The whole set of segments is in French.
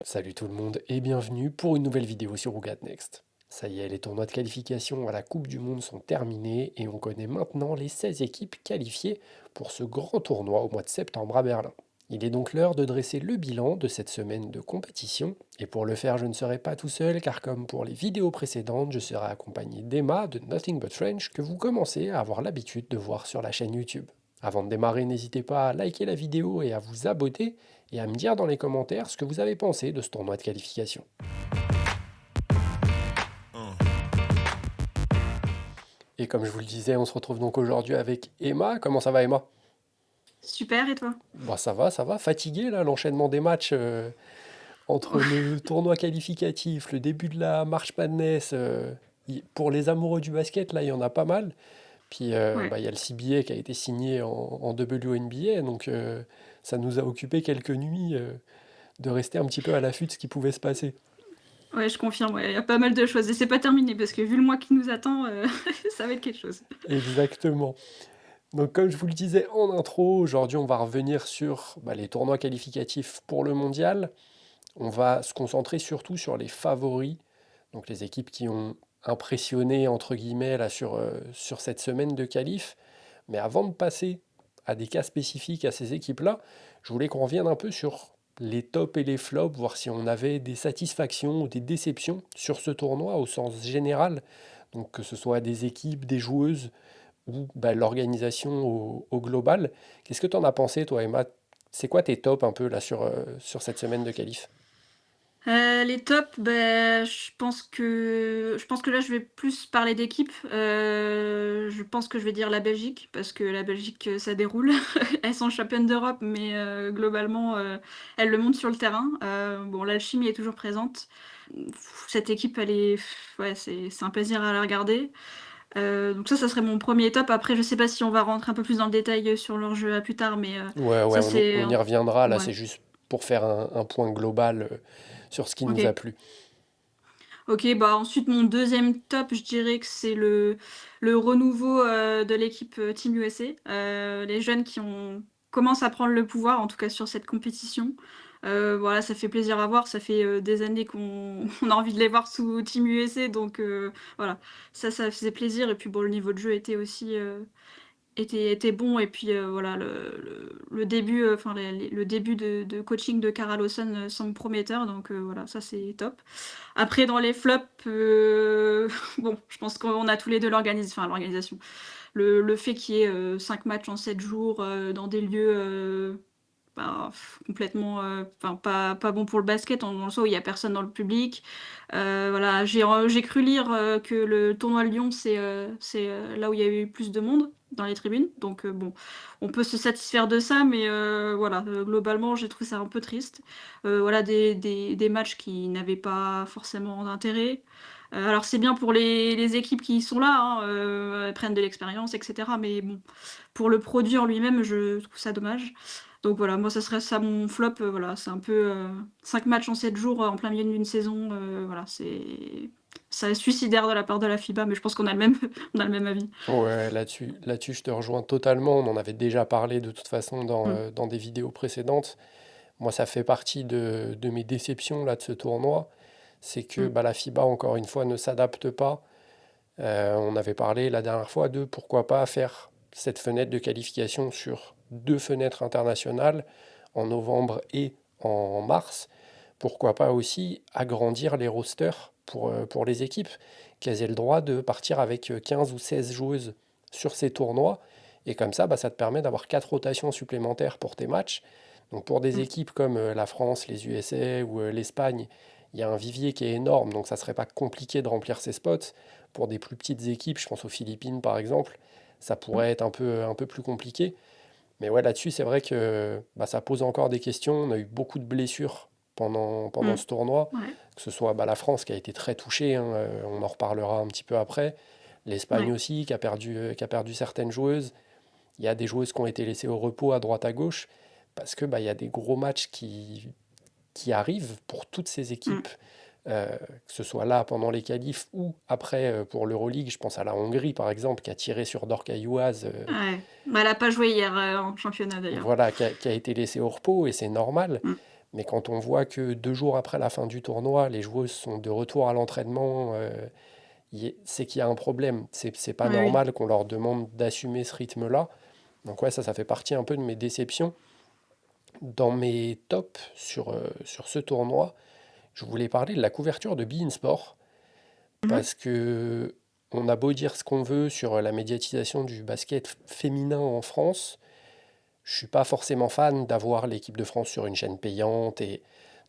Salut tout le monde et bienvenue pour une nouvelle vidéo sur Ougat Next. Ça y est, les tournois de qualification à la Coupe du Monde sont terminés et on connaît maintenant les 16 équipes qualifiées pour ce grand tournoi au mois de septembre à Berlin. Il est donc l'heure de dresser le bilan de cette semaine de compétition et pour le faire je ne serai pas tout seul car comme pour les vidéos précédentes je serai accompagné d'Emma de Nothing But French que vous commencez à avoir l'habitude de voir sur la chaîne YouTube. Avant de démarrer, n'hésitez pas à liker la vidéo et à vous abonner et à me dire dans les commentaires ce que vous avez pensé de ce tournoi de qualification. Et comme je vous le disais, on se retrouve donc aujourd'hui avec Emma. Comment ça va Emma? Super, et toi? Bah ça va. Fatigué là, l'enchaînement des matchs entre le tournoi qualificatif, le début de la March Madness. Pour les amoureux du basket, là, il y en a pas mal. Puis Ouais, il y a le CBA qui a été signé en WNBA, donc ça nous a occupé quelques nuits de rester un petit peu à l'affût de ce qui pouvait se passer. ouais, je confirme, ouais, il y a pas mal de choses. Et c'est pas terminé, parce que vu le mois qui nous attend, ça va être quelque chose. Exactement. Donc comme je vous le disais en intro, aujourd'hui on va revenir sur les tournois qualificatifs pour le mondial. On va se concentrer surtout sur les favoris, donc les équipes qui ont impressionné entre guillemets là, sur cette semaine de qualif. Mais avant de passer à des cas spécifiques à ces équipes-là, je voulais qu'on revienne un peu sur les tops et les flops, voir si on avait des satisfactions ou des déceptions sur ce tournoi au sens général. Donc que ce soit des équipes, des joueuses ou l'organisation au global. Qu'est-ce que tu en as pensé, toi, Emma? C'est quoi tes tops un peu là sur cette semaine de qualif? Les tops, ben, je pense que là, je vais plus parler d'équipe. Je pense que je vais dire la Belgique, parce que la Belgique, ça déroule. Elles sont championnes d'Europe, mais globalement, elles le montrent sur le terrain. Bon, l'alchimie est toujours présente. Cette équipe, ouais, c'est un plaisir à la regarder. Donc ça serait mon premier top. Après, je sais pas si on va rentrer un peu plus dans le détail sur leur jeu à plus tard, mais Ouais, ça c'est on y reviendra. Là, ouais. c'est juste pour faire un point global sur ce qui nous a OK. plu. OK, bah, ensuite mon deuxième top, je dirais que c'est le renouveau, de l'équipe, Team USA. Les jeunes qui ont commencent à prendre le pouvoir, en tout cas sur cette compétition. Voilà, ça fait plaisir à voir. Ça fait, des années qu'on on a envie de les voir sous Team USA, donc voilà. Ça faisait plaisir et puis bon, le niveau de jeu était bon et puis, voilà le début, enfin le début de coaching de Cara Lawson, semble prometteur, donc voilà, ça c'est top. Après dans les flops, bon, je pense qu'on a tous les 2 l'organisation. Le fait qu'il y ait, 5 matchs en 7 jours, dans des lieux, bah, complètement, enfin pas bon pour le basket, dans le sens où il y a personne dans le public. Voilà, j'ai cru lire, que le tournoi de Lyon, c'est là où il y a eu plus de monde dans les tribunes. Donc bon, on peut se satisfaire de ça, mais voilà, globalement, j'ai trouvé ça un peu triste. Voilà, des matchs qui n'avaient pas forcément d'intérêt. Alors c'est bien pour les équipes qui sont là, hein, elles prennent de l'expérience et cetera, mais bon, pour le produit en lui-même, je trouve ça dommage. Donc voilà, moi ça serait ça mon flop, voilà, c'est un peu, 5 matchs en 7 jours, en plein milieu d'une saison, voilà, c'est suicidaire de la part de la FIBA, mais je pense qu'on a le même on a le même avis. Ouais, là-dessus, je te rejoins totalement. On en avait déjà parlé de toute façon Mmh. dans des vidéos précédentes. Moi, ça fait partie de mes déceptions là, de ce tournoi. C'est que Mmh. la FIBA, encore une fois, ne s'adapte pas. On avait parlé la dernière fois de pourquoi pas faire cette fenêtre de qualification sur deux fenêtres internationales en novembre et en mars. Pourquoi pas aussi agrandir les rosters pour les équipes, qu'elles aient le droit de partir avec 15 ou 16 joueuses sur ces tournois. Et comme ça, ça te permet d'avoir 4 rotations supplémentaires pour tes matchs. Donc pour des Mmh. équipes comme la France, les USA ou l'Espagne, il y a un vivier qui est énorme, donc ça ne serait pas compliqué de remplir ces spots. Pour des plus petites équipes, je pense aux Philippines par exemple, ça Mmh. pourrait être un peu plus compliqué. Mais ouais, là-dessus, c'est vrai que ça pose encore des questions. On a eu beaucoup de blessures pendant Mmh. ce tournoi, Ouais, que ce soit la France qui a été très touchée, hein, on en reparlera un petit peu après. L'Espagne ouais. aussi qui a perdu certaines joueuses. Il y a des joueuses qui ont été laissées au repos à droite à gauche parce que il y a des gros matchs qui arrivent pour toutes ces Mmh. équipes, que ce soit là pendant les qualifs ou après pour l'Euroleague. Je pense à la Hongrie par exemple qui a tiré sur Dorca Juaz, Ouais. Bah, elle a pas joué hier, en championnat d'ailleurs. voilà, qui a été laissée au repos et c'est normal. Mmh. Mais quand on voit que 2 jours après la fin du tournoi, les joueuses sont de retour à l'entraînement, c'est qu'il y a un problème. C'est pas Oui, oui. normal qu'on leur demande d'assumer ce rythme-là. Donc ouais, ça fait partie un peu de mes déceptions. Dans mes tops sur ce tournoi, je voulais parler de la couverture de beIN Sport, Mhm. parce que on a beau dire ce qu'on veut sur la médiatisation du basket féminin en France, je suis pas forcément fan d'avoir l'équipe de France sur une chaîne payante. Et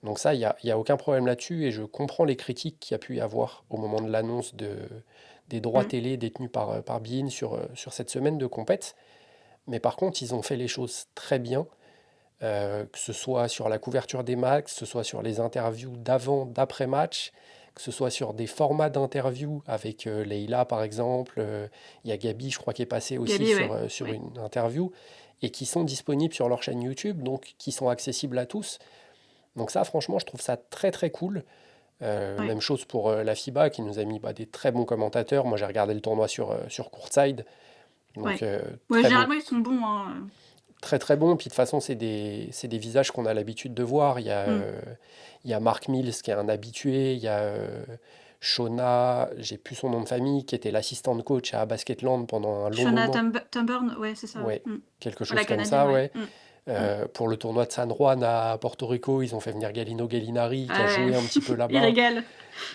donc ça, il y a aucun problème là-dessus. Et je comprends les critiques qu'il y a pu y avoir au moment de l'annonce des droits Mhm. télé détenus par beIN sur cette semaine de compète. Mais par contre, ils ont fait les choses très bien, que ce soit sur la couverture des matchs, que ce soit sur les interviews d'avant, d'après-match, que ce soit sur des formats d'interviews avec Leïla par exemple. Il y a Gabi, je crois, qui est passée aussi Gabi, sur, ouais. sur Oui. une interview et qui sont disponibles sur leur chaîne YouTube, donc qui sont accessibles à tous. Donc ça, franchement, je trouve ça très très cool. Ouais. Même chose pour la FIBA qui nous a mis des très bons commentateurs. Moi, j'ai regardé le tournoi sur Courtside, donc Ouais. Ouais, très bon. généralement, ils sont bons, hein. Très très bon, puis de toute façon, c'est des visages qu'on a l'habitude de voir. Mm. Il y a Mark Mills qui est un habitué, il y a Shona, j'ai plus son nom de famille, qui était l'assistante coach à Basketland pendant un long Shona moment. Tunburn, ouais, c'est ça, ouais. Ouais, Mm. quelque La chose comme Canadienne, ça, ouais. ouais. Mm. Pour le tournoi de San Juan à Porto Rico, ils ont fait venir Galino Gallinari, qui a Ouais. joué un petit peu Il là-bas, régale.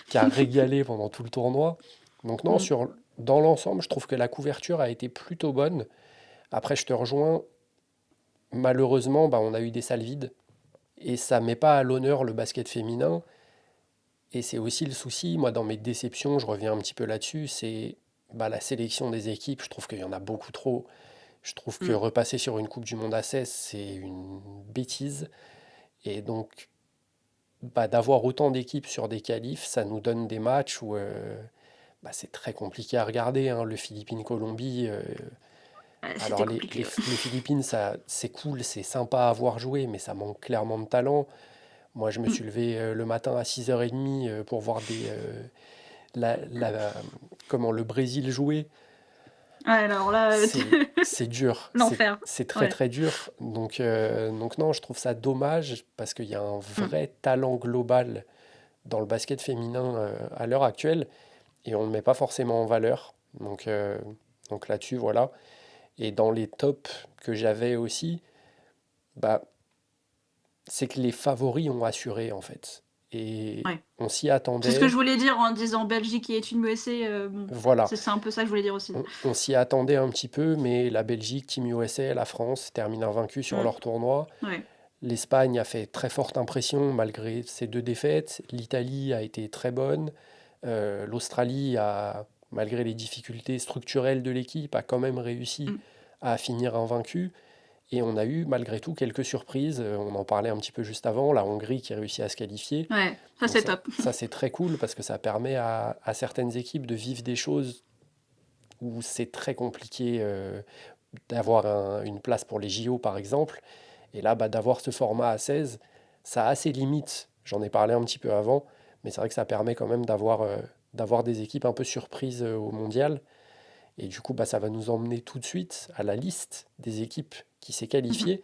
qui a régalé pendant tout le tournoi. Donc non, Mm. dans l'ensemble, je trouve que la couverture a été plutôt bonne. Après, je te rejoins, malheureusement, on a eu des salles vides. Et ça met pas à l'honneur le basket féminin. Et c'est aussi le souci, moi dans mes déceptions, je reviens un petit peu là-dessus, c'est la sélection des équipes. Je trouve qu'il y en a beaucoup trop. Je trouve que Mm. repasser sur une Coupe du Monde à 16, c'est une bêtise. Et donc, d'avoir autant d'équipes sur des qualifs, ça nous donne des matchs où c'est très compliqué à regarder, hein. Le Philippines-Colombie, C'était alors compliqué, ouais. les Philippines, ça, c'est cool, c'est sympa à voir jouer, mais ça manque clairement de talent. Moi, je me Mm. suis levé le matin à 6h30 pour voir comment le Brésil jouer. Ouais, alors là, C'est dur, l'enfer. c'est très Ouais. très dur. Donc non, je trouve ça dommage parce qu'il y a un Mm. vrai talent global dans le basket féminin à l'heure actuelle et on ne le met pas forcément en valeur. Donc là-dessus, voilà. Et dans les tops que j'avais aussi, bah, c'est que les favoris ont assuré en fait. Et Ouais. on s'y C'est ce que attendait. je voulais dire en disant Belgique et Team USA, bon, Voilà, c'est un peu ça que je voulais dire aussi. on s'y attendait un petit peu, mais la Belgique, Team USA, la France terminent invaincus sur Mm. leur tournoi. Ouais. L'Espagne a fait très forte impression malgré ses 2 défaites. L'Italie a été très bonne. L'Australie malgré les difficultés structurelles de l'équipe, a quand même réussi Mm. à finir invaincu. Et on a eu malgré tout quelques surprises. On en parlait un petit peu juste avant. La Hongrie qui réussit à se qualifier. Ouais, ça Donc c'est ça, top. ça c'est très cool parce que ça permet à certaines équipes de vivre des choses où c'est très compliqué d'avoir une place pour les JO par exemple. Et là, d'avoir ce format à 16, ça a ses limites. J'en ai parlé un petit peu avant, mais c'est vrai que ça permet quand même d'avoir des équipes un peu surprises au mondial. Et du coup, ça va nous emmener tout de suite à la liste des équipes qui s'est Mhm. qualifiée.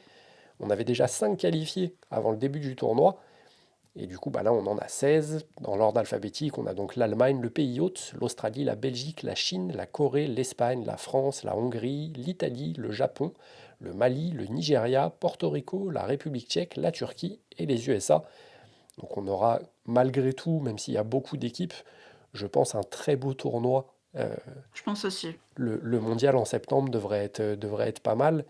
On avait déjà 5 qualifiés avant le début du tournoi. Et du coup, là, on en a 16 dans l'ordre alphabétique. On a donc l'Allemagne, le pays hôte, l'Australie, la Belgique, la Chine, la Corée, l'Espagne, la France, la Hongrie, l'Italie, le Japon, le Mali, le Nigeria, Porto Rico, la République tchèque, la Turquie et les USA. Donc on aura malgré tout, même s'il y a beaucoup d'équipes, je pense un très beau tournoi. Je pense aussi. Le mondial en septembre devrait être pas mal.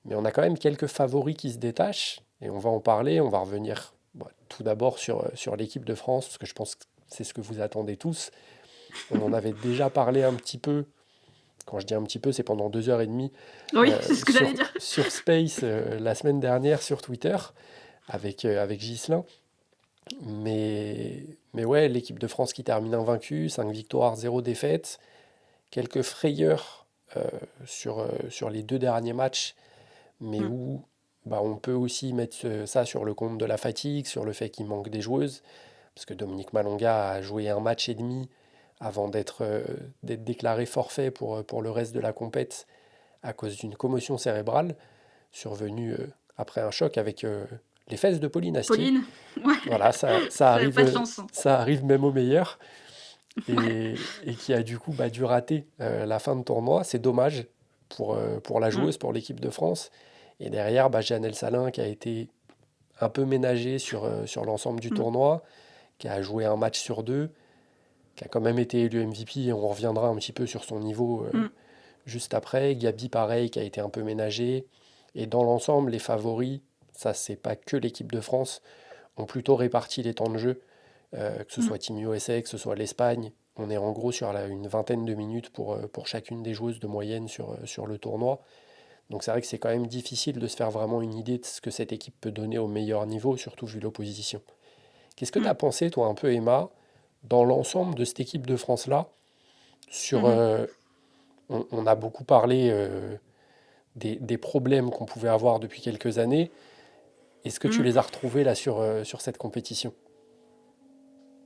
Mais on a quand même quelques favoris qui se détachent, et on va en parler. On va revenir tout d'abord sur l'équipe de France, parce que je pense que c'est ce que vous attendez tous. On en avait déjà parlé un petit peu. Quand je dis un petit peu, c'est pendant 2h30 Oui, c'est ce que j'allais sur, dire. sur Space la semaine dernière sur Twitter avec Ghislain. Mais ouais, l'équipe de France qui termine invaincue, 5 victoires, 0 défaite. Quelques frayeurs sur les 2 derniers matchs, mais Mm. où on peut aussi mettre ça sur le compte de la fatigue, sur le fait qu'il manque des joueuses, parce que Dominique Malonga a joué un match et demi avant d'être déclaré forfait pour le reste de la compète à cause d'une commotion cérébrale survenue après un choc avec les fesses de Pauline Astier. Pauline, ouais, Voilà, j'avais pas de chance, hein. ça arrive même au meilleur. Ouais. Et qui a du coup dû rater la fin de tournoi. C'est dommage pour la Mm, joueuse, pour l'équipe de France. Et derrière, Jeannelle Salin qui a été un peu ménagée sur l'ensemble du mm, tournoi, qui a joué un match sur deux, qui a quand même été élu MVP. Et on reviendra un petit peu sur son niveau mm, juste après. Gabi, pareil, qui a été un peu ménagée. Et dans l'ensemble, les favoris, ça, c'est pas que l'équipe de France, ont plutôt réparti les temps de jeu, que ce mm, soit Team USA, que ce soit l'Espagne. On est en gros sur une vingtaine de minutes pour chacune des joueuses de moyenne sur le tournoi. Donc c'est vrai que c'est quand même difficile de se faire vraiment une idée de ce que cette équipe peut donner au meilleur niveau, surtout vu l'opposition. Qu'est-ce que tu as mm, pensé, toi, un peu, Emma, dans l'ensemble de cette équipe de France-là sur, mhm, on a beaucoup parlé des problèmes qu'on pouvait avoir depuis quelques années. Est-ce que tu mm. les as retrouvés là sur cette compétition?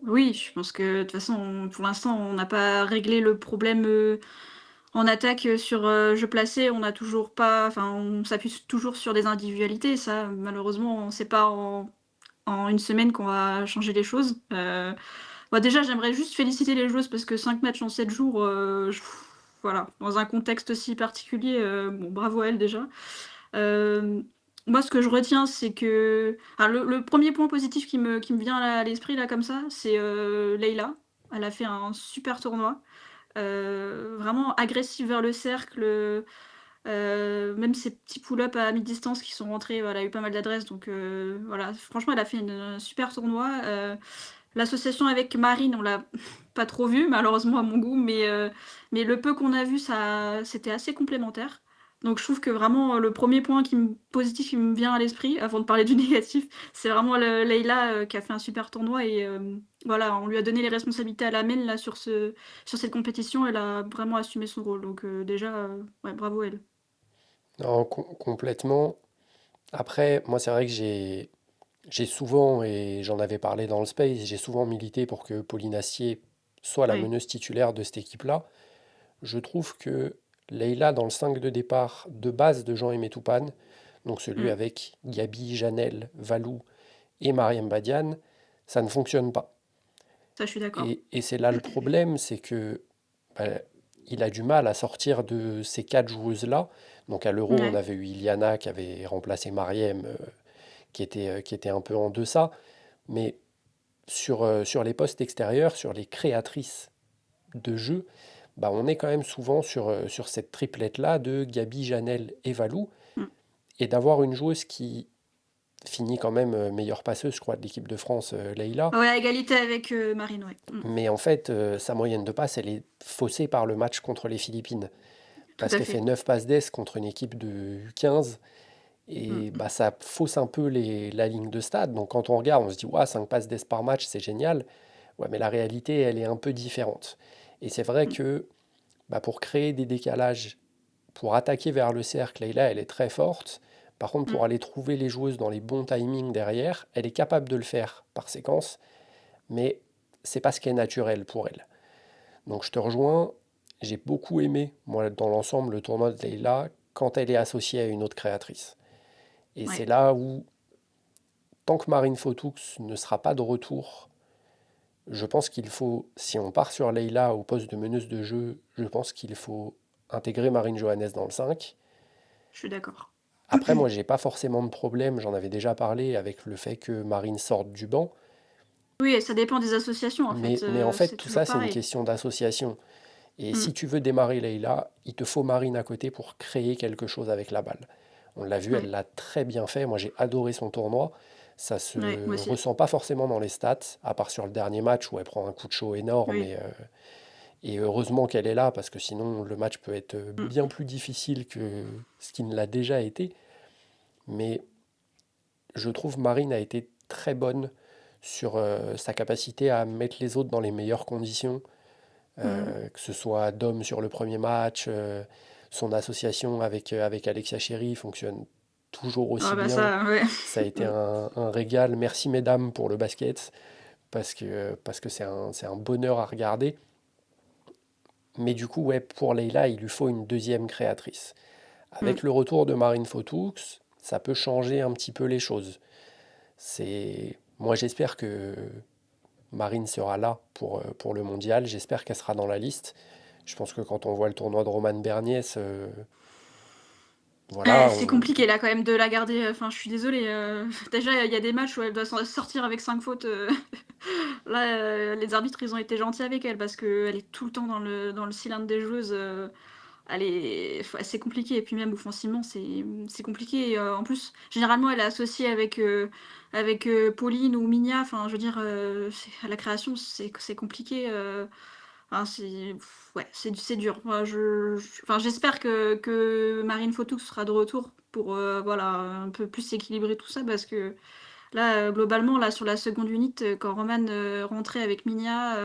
Oui, je pense que de toute façon, pour l'instant, on n'a pas réglé le problème en attaque sur jeu placé. On n'a toujours pas, enfin, on s'appuie toujours sur des individualités. Ça, malheureusement, on ne sait pas en une semaine qu'on va changer les choses. Bah, déjà, j'aimerais juste féliciter les joueuses parce que 5 matchs en 7 jours, voilà, dans un contexte aussi particulier, bon, bravo à elles déjà. Hem, Moi, ce que je retiens, c'est que le 1er point positif qui me vient à l'esprit là comme ça, c'est Leïla. Elle a fait un super tournoi, vraiment agressive vers le cercle, même ses petits pull-ups à mi-distance qui sont rentrés, elle a eu pas mal d'adresses donc voilà, franchement, elle a fait un super tournoi. L'association avec Marine, on l'a pas trop vue malheureusement à mon goût, mais le peu qu'on a vu, ça c'était assez complémentaire. Donc je trouve que vraiment, le premier point positif qui me vient à l'esprit, avant de parler du négatif, c'est vraiment le Leïla, qui a fait un super tournoi et voilà, on lui a donné les responsabilités à la main là sur cette compétition, elle a vraiment assumé son rôle donc déjà, ouais bravo elle. Non, complètement. Après, moi, c'est vrai que j'ai souvent, et j'en avais parlé dans le Space, j'ai souvent milité pour que Pauline Astier soit la Oui. meneuse titulaire de cette équipe-là. Je trouve que Leïla, dans le 5 de départ de base de Jean-Aimé Toupane, donc celui Mmh. avec Gabi, Janelle, Valou et Mariam Badiane, ça ne fonctionne pas. Ça je suis d'accord. Et c'est là le problème, c'est que bah, il a du mal à sortir de ces quatre joueuses-là. Donc à l'Euro, on Ouais. avait eu Iliana qui avait remplacé Mariem, qui était un peu en deçà. Mais sur les postes extérieurs, sur les créatrices de jeu, on est quand même souvent sur cette triplette-là de Gabi, Janelle et Valou. Mmh. Et d'avoir une joueuse qui finit quand même meilleure passeuse, je crois, de l'équipe de France, Leïla. Ouais, à égalité avec, Marine, ouais. Mmh. Mais en fait, sa moyenne de passe, elle est faussée par le match contre les Philippines. Tout Parce à qu'elle fait fait. 9 passes d'ess contre une équipe de U15. Et Mmh. ça fausse un peu la ligne de stade. Donc quand on regarde, on se dit, ouais, 5 passes d'ess par match, c'est génial. Ouais, mais la réalité, elle est un peu différente. Et c'est vrai Mmh. que pour créer des décalages, pour attaquer vers le cercle, et là, elle est très forte. Par contre, pour Mmh. aller trouver les joueuses dans les bons timings derrière, elle est capable de le faire par séquence, mais c'est pas ce qui est naturel pour elle. Donc je te rejoins, j'ai beaucoup aimé, moi, dans l'ensemble, le tournoi de Leïla quand elle est associée à une autre créatrice. Et c'est Ouais. là où, tant que Marine Fotoux ne sera pas de retour, je pense qu'il faut, si on part sur Leïla au poste de meneuse de jeu, je pense qu'il faut intégrer Marine Johannes dans le 5. Je suis d'accord. Après, moi, j'ai pas forcément de problème, j'en avais déjà parlé avec le fait que Marine sorte du banc, Oui et ça dépend des associations en fait, mais en fait, c'est tout toujours ça, c'est une pareil. question d'association. Et Mmh. si tu veux démarrer Leïla, il te faut Marine à côté pour créer quelque chose avec la balle. On l'a vu, elle Ouais. l'a très bien fait. Moi, j'ai adoré son tournoi. Ça Ouais, moi se aussi. ressent pas forcément dans les stats, à part sur le dernier match où elle prend un coup de chaud énorme. Oui. Et heureusement qu'elle est là, parce que sinon, le match peut être Mmh. bien plus difficile que ce qui ne l'a déjà été. Mais je trouve Marine a été très bonne sur sa capacité à mettre les autres dans les meilleures conditions, Mmh. que ce soit Dom sur le premier match, son association avec Alexia Chéry fonctionne toujours Ah aussi bah bien. ça, ouais. Ça a été Mmh. un régal. Merci mesdames pour le basket, parce que c'est un bonheur à regarder. Mais du coup, ouais, pour Leïla, il lui faut une deuxième créatrice. Mmh. Avec le retour de Marine Fotoux, ça peut changer un petit peu les choses. Moi, j'espère que Marine sera là pour le mondial. J'espère qu'elle sera dans la liste. Je pense que quand on voit le tournoi de Roman Berniès, voilà, C'est compliqué là quand même de la garder, enfin je suis désolée, déjà il y a des matchs où elle doit sortir avec 5 fautes, là, les arbitres ils ont été gentils avec elle parce qu'elle est tout le temps dans le cylindre des joueuses, elle est c'est compliqué et puis même offensivement c'est compliqué et en plus généralement elle est associée avec Pauline ou Minia, enfin je veux dire, c'est à la création c'est compliqué, enfin ouais, c'est dur. Moi enfin j'espère que Marine Fotoux sera de retour pour, voilà, un peu plus équilibrer tout ça parce que là, globalement, là, sur la seconde unit, quand Roman, rentrait avec Minia,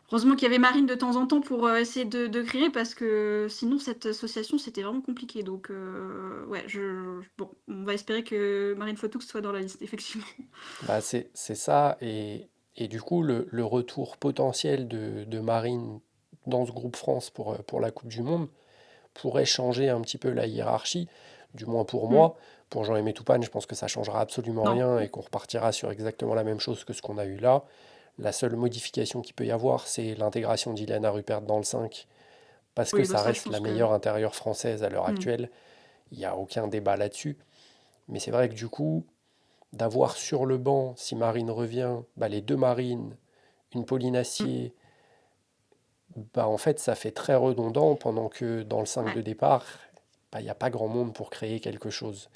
heureusement qu'il y avait Marine de temps en temps pour, essayer de créer parce que sinon cette association, c'était vraiment compliqué donc ouais, bon, on va espérer que Marine Fotoux soit dans la liste, effectivement. bah c'est ça. Et du coup, le retour potentiel de Marine dans ce groupe France pour la Coupe du Monde pourrait changer un petit peu la hiérarchie, du moins pour Mmh. moi. Pour Jean-Aimé Toupane, je pense que ça changera absolument Non. rien et qu'on repartira sur exactement la même chose que ce qu'on a eu là. La seule modification qu'il peut y avoir, c'est l'intégration d'Ilana Rupert dans le 5, parce que Oui, bah, ça ça, je reste la pense que meilleure intérieure française à l'heure mmh. actuelle. Il n'y a aucun débat là-dessus. Mais c'est vrai que du coup, d'avoir sur le banc, si Marine revient, bah, les deux Marines, une Pauline Mmh. Assier, bah, en fait, ça fait très redondant pendant que dans le 5 Ouais, de départ, bah, il n'y a pas grand monde pour créer quelque chose.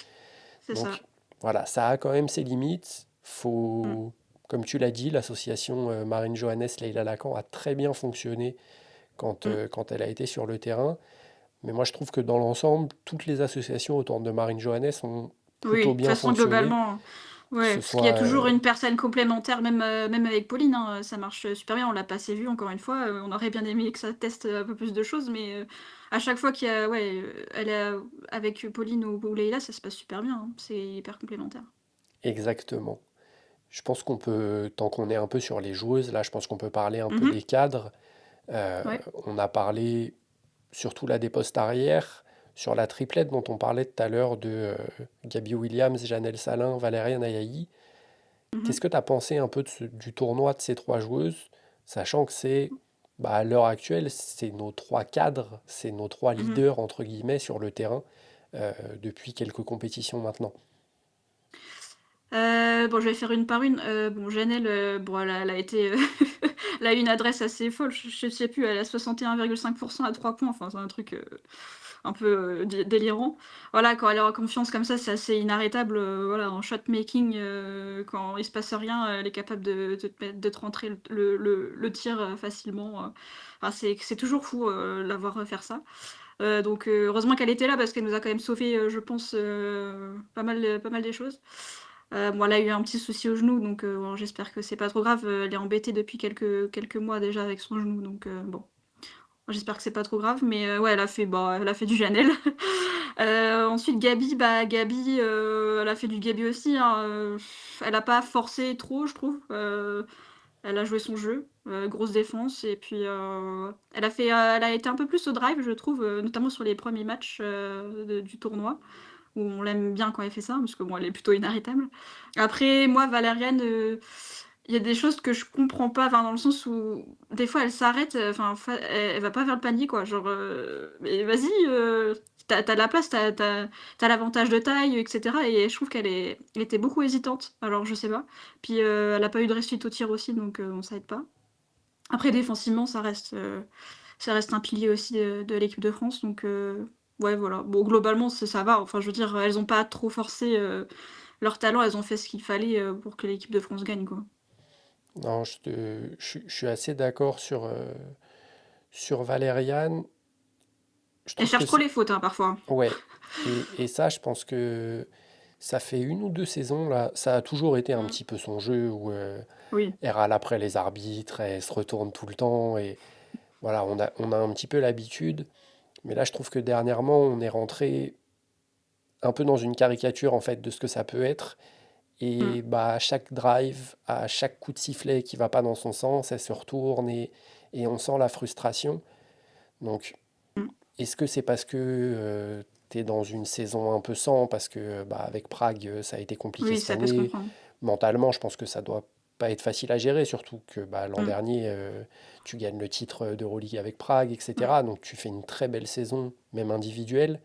c'est ça. Donc voilà, ça a quand même ses limites. Mmh. Comme tu l'as dit, l'association Marine Johannes Leila Lacan a très bien fonctionné Mmh. quand elle a été sur le terrain. Mais moi, je trouve que dans l'ensemble, toutes les associations autour de Marine Johannes ont Oui, plutôt de toute bien façon, fonctionné, globalement, que ouais, ce parce qu'il y a soit toujours une personne complémentaire, même avec Pauline, hein, ça marche, super bien. On l'a pas assez vu encore une fois, on aurait bien aimé que ça teste, un peu plus de choses, mais à chaque fois qu'il y a ouais, elle est, avec Pauline ou Leïla, ça se passe super bien, hein. C'est hyper complémentaire. exactement. Je pense qu'on peut, tant qu'on est un peu sur les joueuses, là, je pense qu'on peut parler un peu Mmh. des cadres. Ouais. On a parlé surtout là des postes arrière, sur la triplette dont on parlait tout à l'heure de Gabi Williams, Janelle Salin, Valériane Ayayi. Qu'est-ce Mmh. que tu as pensé un peu du tournoi de ces trois joueuses, sachant que bah, à l'heure actuelle, c'est nos trois cadres, c'est nos trois Mmh. leaders, entre guillemets, sur le terrain depuis quelques compétitions maintenant. Bon, je vais faire une par une. Bon, Janelle, bon, elle a été, elle a eu une adresse assez folle, je sais plus, elle a 61,5 à 3 points, enfin, c'est un truc, un peu, délirant. Voilà, quand elle est en confiance comme ça, c'est assez inarrêtable, voilà, en shot making, quand il se passe rien, elle est capable de te rentrer le tir, facilement, enfin, c'est toujours fou, la voir, faire ça. Donc heureusement qu'elle était là parce qu'elle nous a quand même sauvé, je pense, pas mal des choses. Bon, elle a eu un petit souci au genou donc bon, j'espère que c'est pas trop grave, elle est embêtée depuis quelques mois déjà avec son genou donc bon, j'espère que c'est pas trop grave mais ouais, elle a fait du Janel. Ensuite Gabi, bah, Gabi, elle a fait du Gabi aussi, hein, elle a pas forcé trop je trouve, elle a joué son jeu, grosse défense et puis, elle a été un peu plus au drive je trouve, notamment sur les premiers matchs, du tournoi, où on l'aime bien quand elle fait ça, parce que bon, elle est plutôt inarrêtable. Après moi Valériane, il y a des choses que je comprends pas, enfin dans le sens où des fois elle s'arrête, enfin elle va pas vers le panier quoi, genre, mais vas-y, tu la place, tu l'avantage de taille et cetera et je trouve elle était beaucoup hésitante, alors je sais pas. Puis, elle a pas eu de réussite au tir aussi donc, bon ça aide pas. Après défensivement ça reste un pilier aussi, de l'équipe de France donc, ouais voilà. Bon globalement ça va, enfin je veux dire, elles ont pas trop forcé, leur talent, elles ont fait ce qu'il fallait, pour que l'équipe de France gagne quoi. Non, je suis assez d'accord sur Valériane. Je Elles trouve que cherchent trop c'est... les fautes, hein, parfois. Ouais. Et ça, je pense que ça fait une ou deux saisons, là, ça a toujours été un Mmh. petit peu son jeu, où Oui. elle râle après les arbitres, elle se retourne tout le temps, et voilà, on a un petit peu l'habitude. Mais là, je trouve que dernièrement, on est rentré un peu dans une caricature, en fait, de ce que ça peut être. Mmh. Et bah, à chaque drive, à chaque coup de sifflet qui va pas dans son sens, elle se retourne et on sent la frustration. Donc, Mmh. est-ce que c'est parce que tu es dans une saison un peu sans parce que bah, avec Prague, ça a été compliqué Oui, cette ça peut se année. comprendre. Mentalement, je pense que ça doit pas être facile à gérer, surtout que bah, l'an Mm. dernier, tu gagnes le titre d'Euroleague avec Prague, Ouais, etc. Donc tu fais une très belle saison, même individuelle.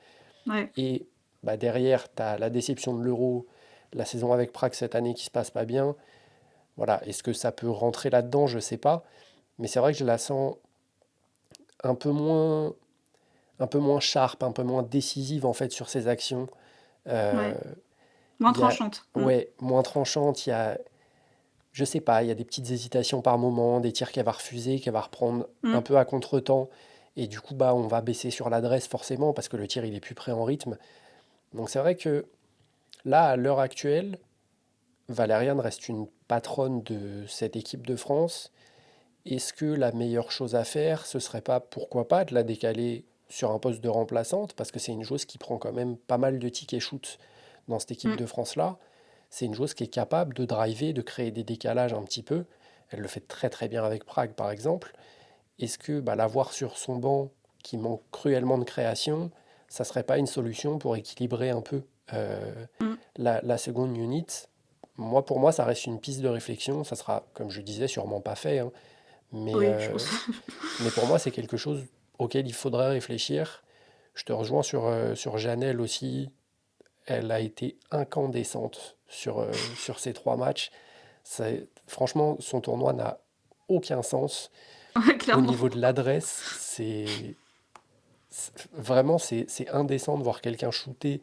ouais, Et bah, derrière, tu as la déception de l'Euro, la saison avec Prague cette année qui se passe pas bien. Voilà, est-ce que ça peut rentrer là-dedans? Je sais pas. Mais c'est vrai que je la sens un peu moins, un peu moins sharp, un peu moins décisive en fait sur ses actions. Euh, ouais. Moins il y a, tranchante. Mm. ouais, moins tranchante. Il y a, je sais pas, il y a des petites hésitations par moment, des tirs qu'elle va refuser, qu'elle va reprendre un Mm. peu à contre-temps. Et du coup, bah, on va baisser sur l'adresse forcément parce que le tir il est plus prêt en rythme. Donc c'est vrai que là, à l'heure actuelle, Valériane reste une patronne de cette équipe de France. Est-ce que la meilleure chose à faire, ce serait pas, pourquoi pas, de la décaler sur un poste de remplaçante, parce que c'est une joueuse qui prend quand même pas mal de tickets shoot dans cette équipe Mm. de France-là. C'est une joueuse qui est capable de driver, de créer des décalages un petit peu. Elle le fait très très bien avec Prague, par exemple. Est-ce que bah, l'avoir sur son banc, qui manque cruellement de création, ça serait pas une solution pour équilibrer un peu Mm. la seconde unit? Moi, pour moi, ça reste une piste de réflexion. Ça sera, comme je disais, sûrement pas fait, hein. Mais, Oui, je euh, pense. mais pour moi, c'est quelque chose auquel il faudrait réfléchir. Je te rejoins sur Janelle aussi. Elle a été incandescente sur ces 3 matchs. Franchement, son tournoi n'a aucun sens. Ouais, Au clairement. niveau de l'adresse, vraiment c'est indécent de voir quelqu'un shooter,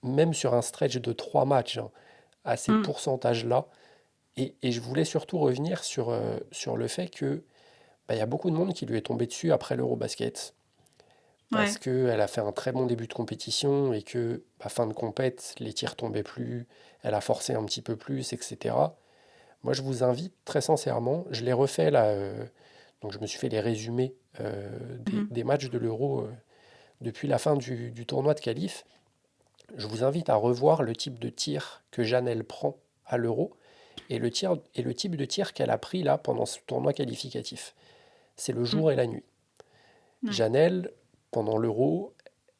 même sur un stretch de 3 matchs, hein, à ces Mm. pourcentages-là. Et je voulais surtout revenir sur le fait que bah, il y a beaucoup de monde qui lui est tombé dessus après l'Eurobasket parce Ouais. qu'elle a fait un très bon début de compétition et que, bah, fin de compète, les tirs tombaient plus, elle a forcé un petit peu plus, etc. Moi, je vous invite très sincèrement, je l'ai refait là, donc je me suis fait les résumés Mhm. des matchs de l'Euro depuis la fin du tournoi de qualif. Je vous invite à revoir le type de tir que Jeanne prend à l'Euro et le type de tir qu'elle a pris là pendant ce tournoi qualificatif. C'est le Mm. jour et la nuit. Ouais. Janelle, pendant l'Euro,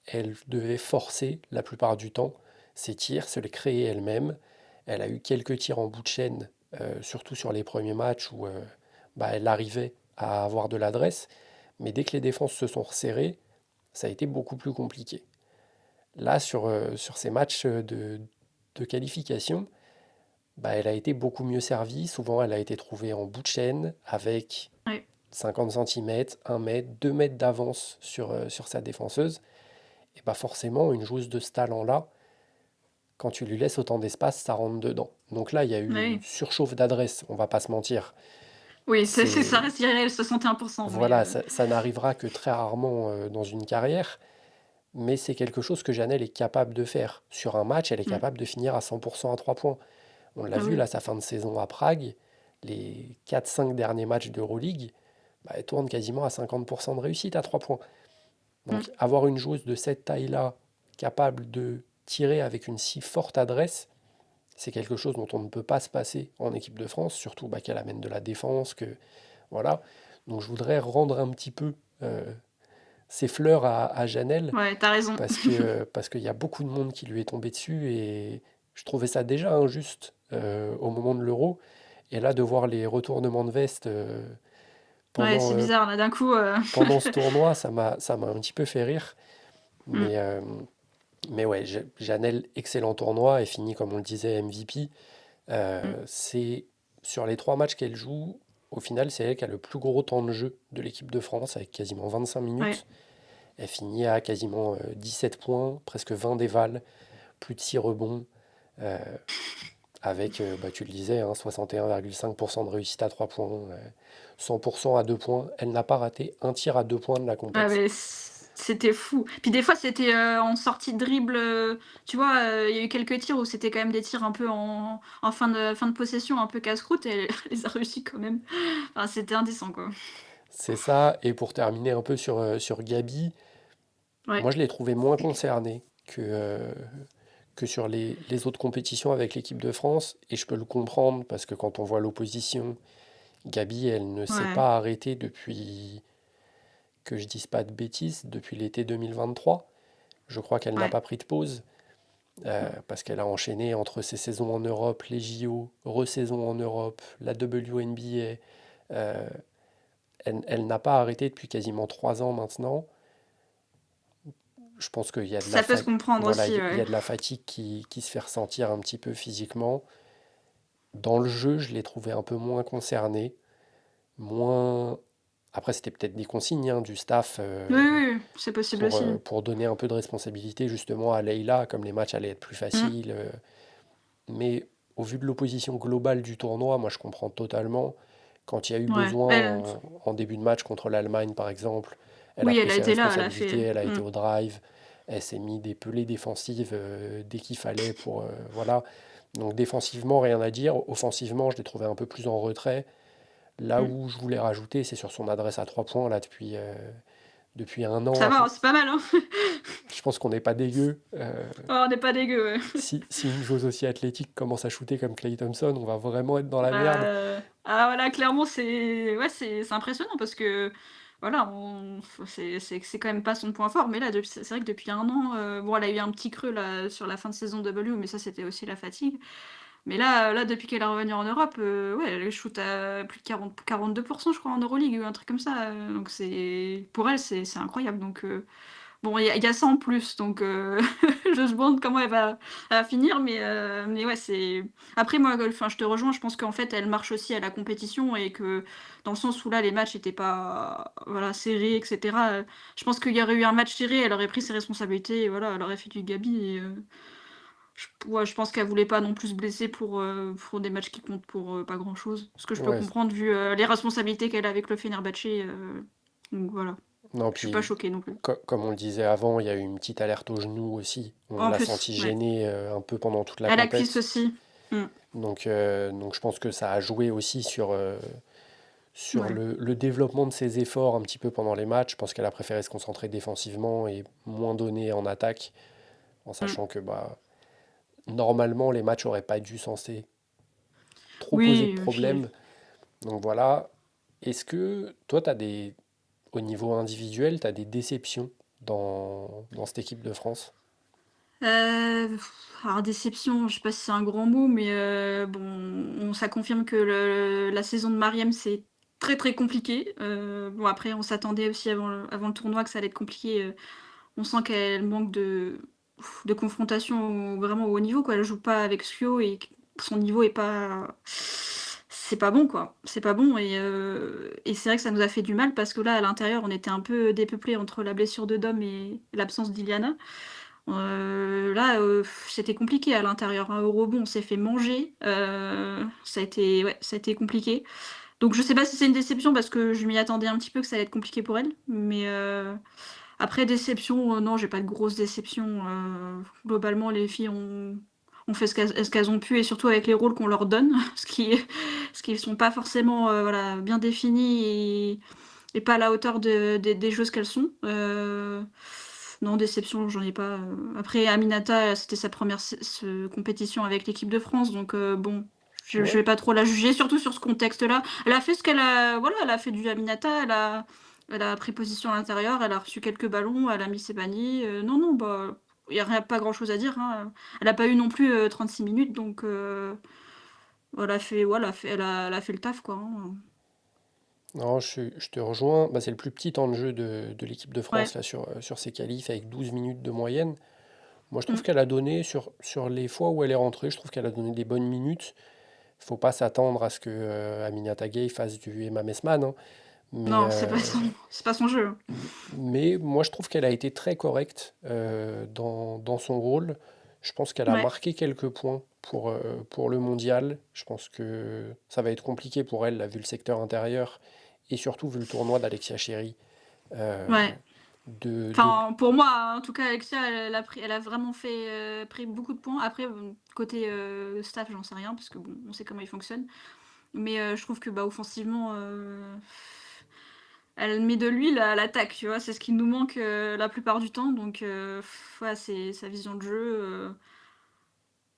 elle devait forcer la plupart du temps ses tirs, se les créer elle-même. Elle a eu quelques tirs en bout de chaîne, surtout sur les premiers matchs où bah, elle arrivait à avoir de l'adresse. Mais dès que les défenses se sont resserrées, ça a été beaucoup plus compliqué. Là, sur ces matchs de qualification, bah, elle a été beaucoup mieux servie. Souvent, elle a été trouvée en bout de chaîne avec Ouais. 50 centimètres, 1 mètre, 2 mètres d'avance sur sa défenseuse. Et bah forcément, une joueuse de ce talent-là, quand tu lui laisses autant d'espace, ça rentre dedans. Donc là, il y a eu une Ouais. surchauffe d'adresse, on va pas se mentir. Oui, ça C'est reste irréel, 61%, mais Voilà, ça n'arrivera que très rarement dans une carrière, mais c'est quelque chose que Janelle est capable de faire. Sur un match, elle est mm. capable de finir à 100% à 3 points. On l'a Ah vu oui. là, sa fin de saison à Prague, les 4-5 derniers matchs d'Euroleague, bah, elle tourne quasiment à 50% de réussite à 3 points. Mm. Donc avoir une joueuse de cette taille-là capable de tirer avec une si forte adresse, c'est quelque chose dont on ne peut pas se passer en équipe de France, surtout bah, qu'elle amène de la défense, que voilà. Donc je voudrais rendre un petit peu ses fleurs à Janelle Ouais, t'as raison. parce qu'il y a beaucoup de monde qui lui est tombé dessus et je trouvais ça déjà injuste au moment de l'Euro. Et là, de voir les retournements de veste Ouais, pendant, c'est euh, bizarre, là, d'un coup, pendant ce tournoi, ça m'a un petit peu fait rire. mm. Mais, euh, mais ouais, Janelle, excellent tournoi et finit, comme on le disait, MVP. Mm. C'est sur les 3 matchs qu'elle joue, au final, c'est elle qui a le plus gros temps de jeu de l'équipe de France, avec quasiment 25 Ouais. minutes. Elle finit à quasiment 17 points, presque 20 dévals, plus de 6 rebonds, euh, avec, bah, tu le disais, hein, 61,5% de réussite à 3 points, 100% à 2 points. Elle n'a pas raté un tir à 2 points de la Ah compète. mais c'était fou. Puis des fois, c'était, en sortie de dribble, tu vois, il y a eu quelques tirs où c'était quand même des tirs un peu en fin de possession, un peu casse-croûte et elle les a réussi quand même. Enfin, c'était indécent, quoi. C'est ça, et pour terminer un peu sur Gabi, Ouais. moi je l'ai trouvé moins concerné que sur les autres compétitions avec l'équipe de France. Et je peux le comprendre parce que quand on voit l'opposition, Gabi, elle ne s'est Ouais. pas arrêtée depuis, que je dise pas de bêtises, depuis l'été 2023. Je crois qu'elle n'a Ouais. pas pris de pause parce qu'elle a enchaîné entre ses saisons en Europe, les JO, re-saison en Europe, la WNBA. Elle n'a pas arrêté depuis quasiment 3 ans maintenant. Je pense qu'il y a de la Ça peut se comprendre voilà, aussi, il y ouais. a de la fatigue qui se fait ressentir un petit peu physiquement. Dans le jeu, je l'ai trouvé un peu moins concerné, moins. Après, c'était peut-être des consignes hein, du staff Oui, oui, oui, c'est possible aussi. pour donner un peu de responsabilité justement à Leïla, comme les matchs allaient être plus Mm. faciles. Mais au vu de l'opposition globale du tournoi, moi je comprends totalement. Quand il y a eu Ouais. besoin en début de match contre l'Allemagne, par exemple, elle a Oui, pris elle a ses été là, elle a responsabilités, fait. elle a été Mm. au drive, elle s'est mis des pelées défensives dès qu'il fallait pour voilà. Donc défensivement, rien à dire. Offensivement, je l'ai trouvé un peu plus en retrait. Là Mm. où je voulais rajouter, c'est sur son adresse à 3 points là depuis un Ça an. va, hein, c'est pas mal, hein. Je pense qu'on n'est pas dégueu. Oh, on n'est pas dégueu, ouais. Si une joueuse aussi athlétique commence à shooter comme Clay Thompson, on va vraiment être dans la Bah, merde. ah voilà, clairement, c'est ouais, c'est impressionnant parce que, voilà, c'est quand même pas son point fort, mais là, c'est vrai que depuis un an, bon, elle a eu un petit creux, là, sur la fin de saison W, mais ça, c'était aussi la fatigue. Mais là, depuis qu'elle est revenue en Europe, ouais, elle shoot à plus de 42%, je crois, en Euroleague ou un truc comme ça, donc c'est pour elle, c'est incroyable, donc bon, il y a ça en plus, donc je me demande comment elle va finir, mais ouais, c'est après moi, enfin, je te rejoins, je pense qu'en fait, elle marche aussi à la compétition et que dans le sens où là, les matchs étaient pas, voilà, serrés et cetera, je pense qu'il y aurait eu un match serré, elle aurait pris ses responsabilités et voilà, elle aurait fait du gabi et ouais, je pense qu'elle voulait pas non plus se blesser pour des matchs qui comptent pour, pas grand-chose. Ce que je peux Ouais. comprendre vu, les responsabilités qu'elle a avec le Fenerbahçe, donc voilà. Non, Je suis pas puis choquée non plus. comme on le disait avant, il y a eu une petite alerte au genou aussi. On En l'a plus, senti ouais. gêné un peu pendant toute la À la cuisse compète. aussi. Mmh. Donc je pense que ça a joué aussi sur Ouais. le développement de ses efforts un petit peu pendant les matchs. Je pense qu'elle a préféré se concentrer défensivement et moins donner en attaque, en Mmh. sachant que bah, normalement les matchs n'auraient pas dû censé trop poser de Oui, puis problèmes. Donc voilà. Est-ce que toi, au niveau individuel, tu as des déceptions dans cette équipe de France? alors déception, je sais pas si c'est un grand mot, mais bon, ça confirme que la saison de Mariem, c'est très, très compliqué. Bon après on s'attendait aussi avant le tournoi que ça allait être compliqué, on sent qu'elle manque de confrontation vraiment au haut niveau, quoi. Elle joue pas avec Sio et que son niveau est pas c'est pas bon, quoi. C'est pas bon et c'est vrai que ça nous a fait du mal parce que là, à l'intérieur, on était un peu dépeuplés entre la blessure de Dom et l'absence d'Iliana. Là, c'était compliqué à l'intérieur, hein. Au rebond, on s'est fait manger, ça a été ouais, ça a été compliqué. Donc je sais pas si c'est une déception parce que je m'y attendais un petit peu que ça allait être compliqué pour elle, mais après déception, non, j'ai pas de grosses déceptions, globalement les filles ont fait ce qu'elles ont pu et surtout avec les rôles qu'on leur donne, ce qui sont pas forcément, voilà, bien définis et pas à la hauteur des joueuses qu'elles sont. Non, déception, j'en ai pas, après Aminata, c'était sa première compétition avec l'équipe de France, donc bon, je Ouais, vais pas trop la juger, surtout sur ce contexte-là. Elle a fait ce qu'elle a voilà, elle a fait du Aminata, elle a pris position à l'intérieur, elle a reçu quelques ballons, elle a mis ses paniers, non, non, bah, il y a rien pas grand-chose à dire, hein, elle a pas eu non plus, 36 minutes, donc elle a fait le taf, quoi, hein. non, je te rejoins. Bah, c'est le plus petit temps de jeu de l'équipe de France Ouais. là, sur ses qualifs avec 12 minutes de moyenne. Moi, je trouve Mmh. qu'elle a donné, sur les fois où elle est rentrée, je trouve qu'elle a donné des bonnes minutes. Il faut pas s'attendre à ce que Aminata Gay fasse du Emma Messman, hein. Mais, Non, c'est pas son jeu, hein. mais moi, je trouve qu'elle a été très correcte dans son rôle. Je pense qu'elle a Ouais, marqué quelques points pour le mondial. Je pense que ça va être compliqué pour elle, là, vu le secteur intérieur, et surtout vu le tournoi d'Alexia Chéry. euh, ouais. de... Enfin, pour moi, en tout cas, Alexia, elle a vraiment pris beaucoup de points. Après, côté staff, j'en sais rien, parce que bon, on sait comment il fonctionne. Mais je trouve que bah, offensivement, elle met de l'huile à l'attaque, tu vois. C'est ce qui nous manque la plupart du temps. Donc, ouais, c'est sa vision de jeu.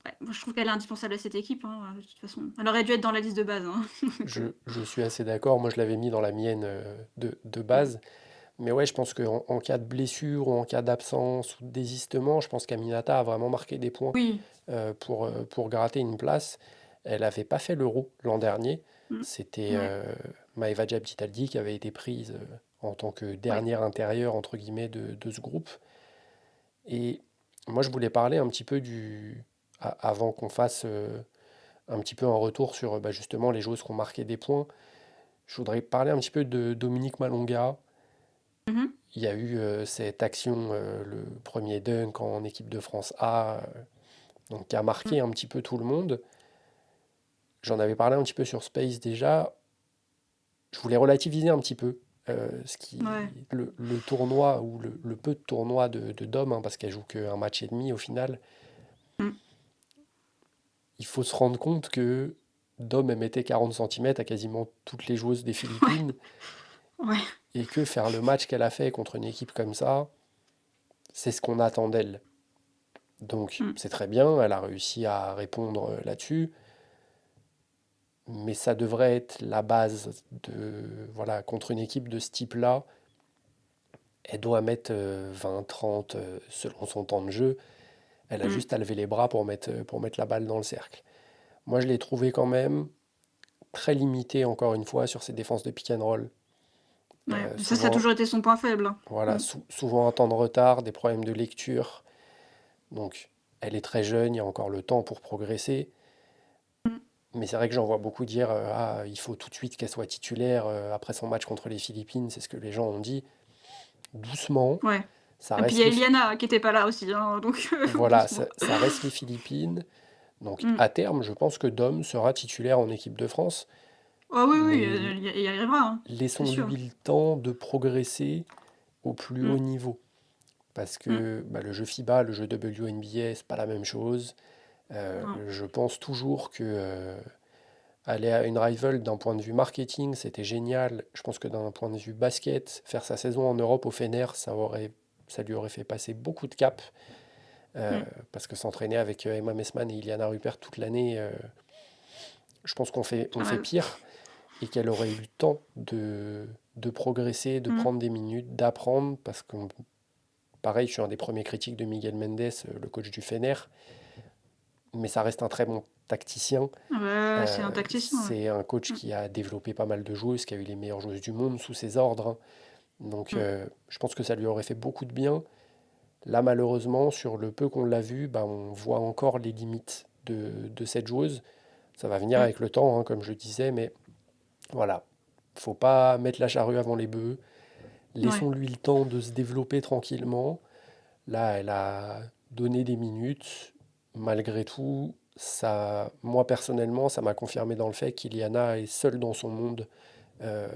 Ouais, moi, je trouve qu'elle est indispensable à cette équipe, hein, de toute façon. Elle aurait dû être dans la liste de base, hein. Donc, je suis assez d'accord. Moi, je l'avais mis dans la mienne de mm. base. Mais ouais, je pense qu'en cas de blessure ou en cas d'absence ou de désistement, je pense qu'Aminata a vraiment marqué des points Oui. pour gratter une place. Elle n'avait pas fait l'Euro l'an dernier. Mmh. C'était Ouais, Maeva Djabditali qui avait été prise en tant que ouais. dernière intérieure, entre guillemets, de ce groupe. Et moi, je voulais parler un petit peu avant qu'on fasse un petit peu un retour sur bah, justement les joueuses qui ont marqué des points. Je voudrais parler un petit peu de Dominique Malonga. Mmh. Il y a eu cette action, le premier dunk en équipe de France A, donc qui a Mmh. marqué un petit peu tout le monde. J'en avais parlé un petit peu sur Space déjà. Je voulais relativiser un petit peu Ouais. le tournoi ou le peu de tournoi de Dom, hein, parce qu'elle joue qu'un match et demi au final. Mmh. Il faut se rendre compte que Dom, elle mettait 40 centimètres à quasiment toutes les joueuses des Ouais. Philippines Ouais. et que faire le match qu'elle a fait contre une équipe comme ça, c'est ce qu'on attend d'elle. Donc Mmh. c'est très bien, elle a réussi à répondre là-dessus, mais ça devrait être la base voilà, contre une équipe de ce type-là, elle doit mettre 20, 30 selon son temps de jeu. Elle a Mmh. juste à lever les bras pour mettre la balle dans le cercle. Moi, je l'ai trouvé quand même très limité, encore une fois, sur ses défenses de pick and roll. Ouais. Ça a Souvent, toujours été son point faible, hein. voilà, Mmh. souvent un temps de retard, des problèmes de lecture. Donc, elle est très jeune, il y a encore le temps pour progresser. Mmh. Mais c'est vrai que j'en vois beaucoup dire ah, il faut tout de suite qu'elle soit titulaire après son match contre les Philippines, c'est ce que les gens ont dit. Doucement, Ouais. ça Et puis il y reste a les, Iliana qui était pas là aussi, hein, donc voilà, doucement. ça reste les Philippines. Donc Mmh. à terme, je pense que Dom sera titulaire en équipe de France. Ah oui, oui, Mais il y arrivera, hein, c'est sûr. laissons-lui le temps de progresser au plus haut Mmh. niveau. Parce Mmh. que bah, le jeu FIBA, le jeu WNBA, c'est pas la même chose. Non. Je pense toujours que aller à une rival d'un point de vue marketing, c'était génial. Je pense que d'un point de vue basket, faire sa saison en Europe au Fener, ça lui aurait fait passer beaucoup de caps. euh, Mmh. parce que s'entraîner avec Emma Messman et Iliana Rupert toute l'année, je pense on fait Ouais. pire et qu'elle aurait eu le temps de progresser, de Mmh. prendre des minutes, d'apprendre. Parce que, pareil, je suis un des premiers critiques de Miguel Mendes, le coach du Fener, mais ça reste un très bon tacticien. Ouais, c'est un tacticien, ouais. C'est un coach Mmh. qui a développé pas mal de joueuses, qui a eu les meilleures joueuses du monde sous ses ordres, hein. Donc Mmh. je pense que ça lui aurait fait beaucoup de bien. Là, malheureusement, sur le peu qu'on l'a vu, bah, on voit encore les limites de cette joueuse. Ça va venir Mmh. avec le temps, hein, comme je disais, mais voilà. Faut pas mettre la charrue avant les bœufs. Ouais. Laissons-lui le temps de se développer tranquillement. Là, elle a donné des minutes. Malgré tout, ça, moi personnellement, ça m'a confirmé dans le fait qu'Iliana est seule dans son monde euh,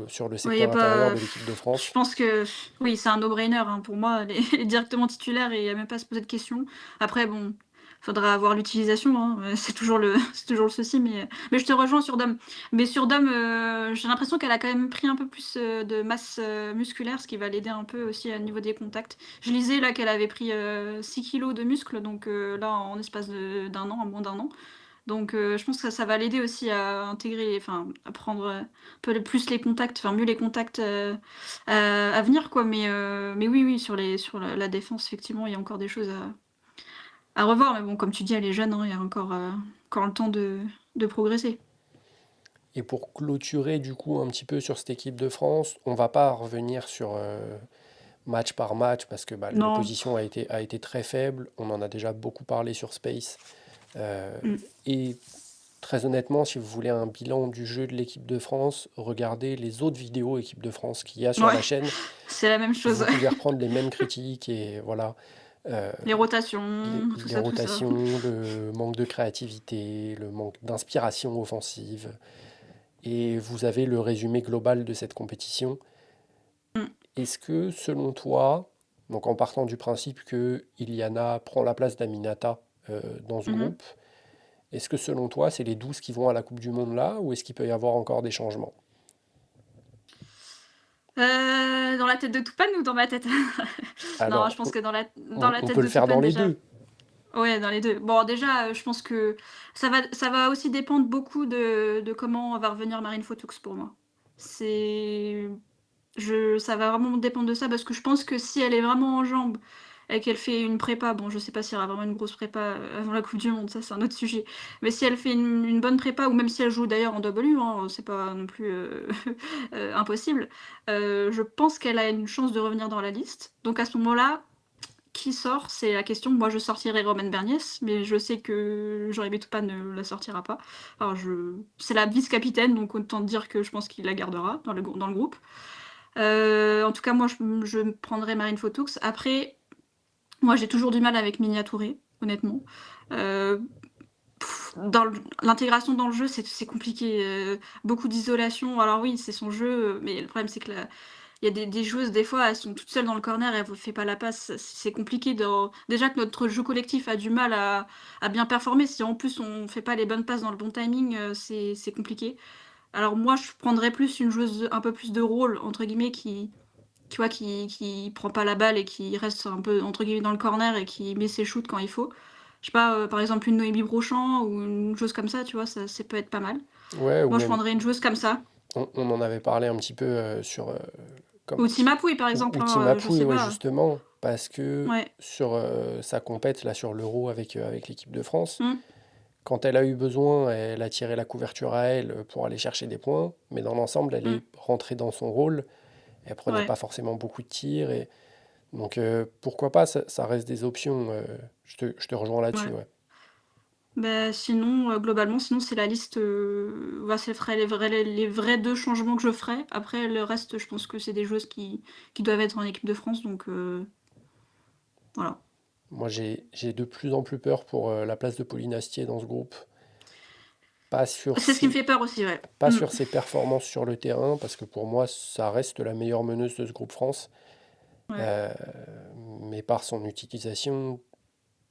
sur le Ouais, il y a secteur intérieur pas de l'équipe de je France. pense que oui, c'est un no-brainer, hein, pour moi, elle est directement titulaire et il y a même pas à se poser de questions. Après bon, faudra avoir l'utilisation, hein, c'est toujours le c'est toujours le souci, mais je te rejoins sur Dom. Mais sur Dom, j'ai l'impression qu'elle a quand même pris un peu plus, de masse, musculaire, ce qui va l'aider un peu aussi au niveau des contacts. Je lisais là qu'elle avait pris, 6 kilogrammes de muscles, donc là en espace d'un an, en moins d'un an. Donc je pense que ça va l'aider aussi à intégrer enfin, à prendre, un peu plus les contacts, enfin mieux les contacts, à venir quoi. Mais oui, oui, sur la défense, effectivement, il y a encore des choses à revoir. Mais bon, comme tu dis, elle est jeune, hein, il y a encore le temps de progresser. Et pour clôturer du coup un petit peu sur cette équipe de France, on va pas revenir sur match par match parce que bah, Non. l'opposition a été très faible. On en a déjà beaucoup parlé sur Space. Euh, Mmh. et très honnêtement, si vous voulez un bilan du jeu de l'équipe de France, regardez les autres vidéos équipe de France qu'il y a sur Ouais, la chaîne. c'est la même chose. Vous pouvez reprendre les mêmes critiques et voilà. Euh, Les les, rotations, tout les ça, tout ça. rotations, le manque de créativité, le manque d'inspiration offensive. Et vous avez le résumé global de cette compétition. Mmh. Est-ce que, selon toi, donc en partant du principe que Iliana prend la place d'Aminata dans ce Mmh. groupe, est-ce que selon toi, c'est les 12 qui vont à la Coupe du Monde là, ou est-ce qu'il peut y avoir encore des changements? Dans la tête de Toupane ou dans ma tête? Non, je Alors, pense que dans on, la on tête peut le de faire dans Toupane les déjà. deux. Ouais, dans les 2. Bon, déjà, je pense que ça va aussi dépendre beaucoup de comment va revenir Marine Fotoux pour moi. C'est Ça va vraiment dépendre de ça parce que je pense que si elle est vraiment en jambes et qu'elle fait une prépa, bon, je sais pas s'il y aura vraiment une grosse prépa, avant la coupe du monde, ça c'est un autre sujet. Mais si elle fait une bonne prépa ou même si elle joue d'ailleurs en W, hein, c'est pas non plus, impossible, je pense qu'elle a une chance de revenir dans la liste. Donc à ce moment-là, qui sort? C'est la question. Moi, je sortirais Romain Berniès, mais je sais que Jean-Yves Toupin ne la sortira pas. Alors c'est la vice-capitaine, donc autant dire que je pense qu'il la gardera dans le groupe. En tout cas, moi, je prendrais Marine Fotoux. Après, moi, j'ai toujours du mal avec Minia Touré, honnêtement. Heu, dans l'intégration dans le jeu, c'est compliqué, beaucoup d'isolation. Alors oui, c'est son jeu, mais le problème, c'est que il y a des joueuses, des fois, elles sont toutes seules dans le corner, elles vous fait pas la passe. C'est compliqué déjà que notre jeu collectif a du mal à bien performer. Si en plus on fait pas les bonnes passes dans le bon timing, c'est compliqué. Alors moi, je prendrais plus une joueuse un peu plus de «rôle» entre guillemets qui tu vois, qui prend pas la balle et qui reste un peu entre guillemets «dans le corner» et qui met ses shoots quand il faut. Je sais pas, par exemple une Noémie Brochant ou une joueuse comme ça, tu vois? Ça peut être pas mal. Ouais, ou Moi, je même, prendrais une joueuse comme ça. on en avait parlé un petit peu sur comme, Ou Timapouille, par ou exemple, hein, je Timapouille, sais ouais, pas. justement, parce que Ouais. sur sa compète, là, sur l'Euro avec l'équipe de France, Mmh. quand elle a eu besoin, elle a tiré la couverture à elle pour aller chercher des points, mais dans l'ensemble, elle Mmh. est rentrée dans son rôle. Elle prenait Ouais, pas forcément beaucoup de tirs, et donc pourquoi pas, ça reste des options. Je te rejoins là-dessus, ouais. ouais. Bah, sinon, globalement, sinon c'est la liste, bah, ce ferait les vrais 2 changements que je ferais. Après le reste, je pense que c'est des joueuses qui doivent être en équipe de France donc voilà. Moi, j'ai de plus en plus peur pour la place de Pauline Astier dans ce groupe. Pas sur C'est ce qui me ses, fait peur aussi, ouais. pas Mmh. sur ses performances sur le terrain, parce que pour moi, ça reste la meilleure meneuse de ce groupe France. Ouais, Euh, mais par son utilisation,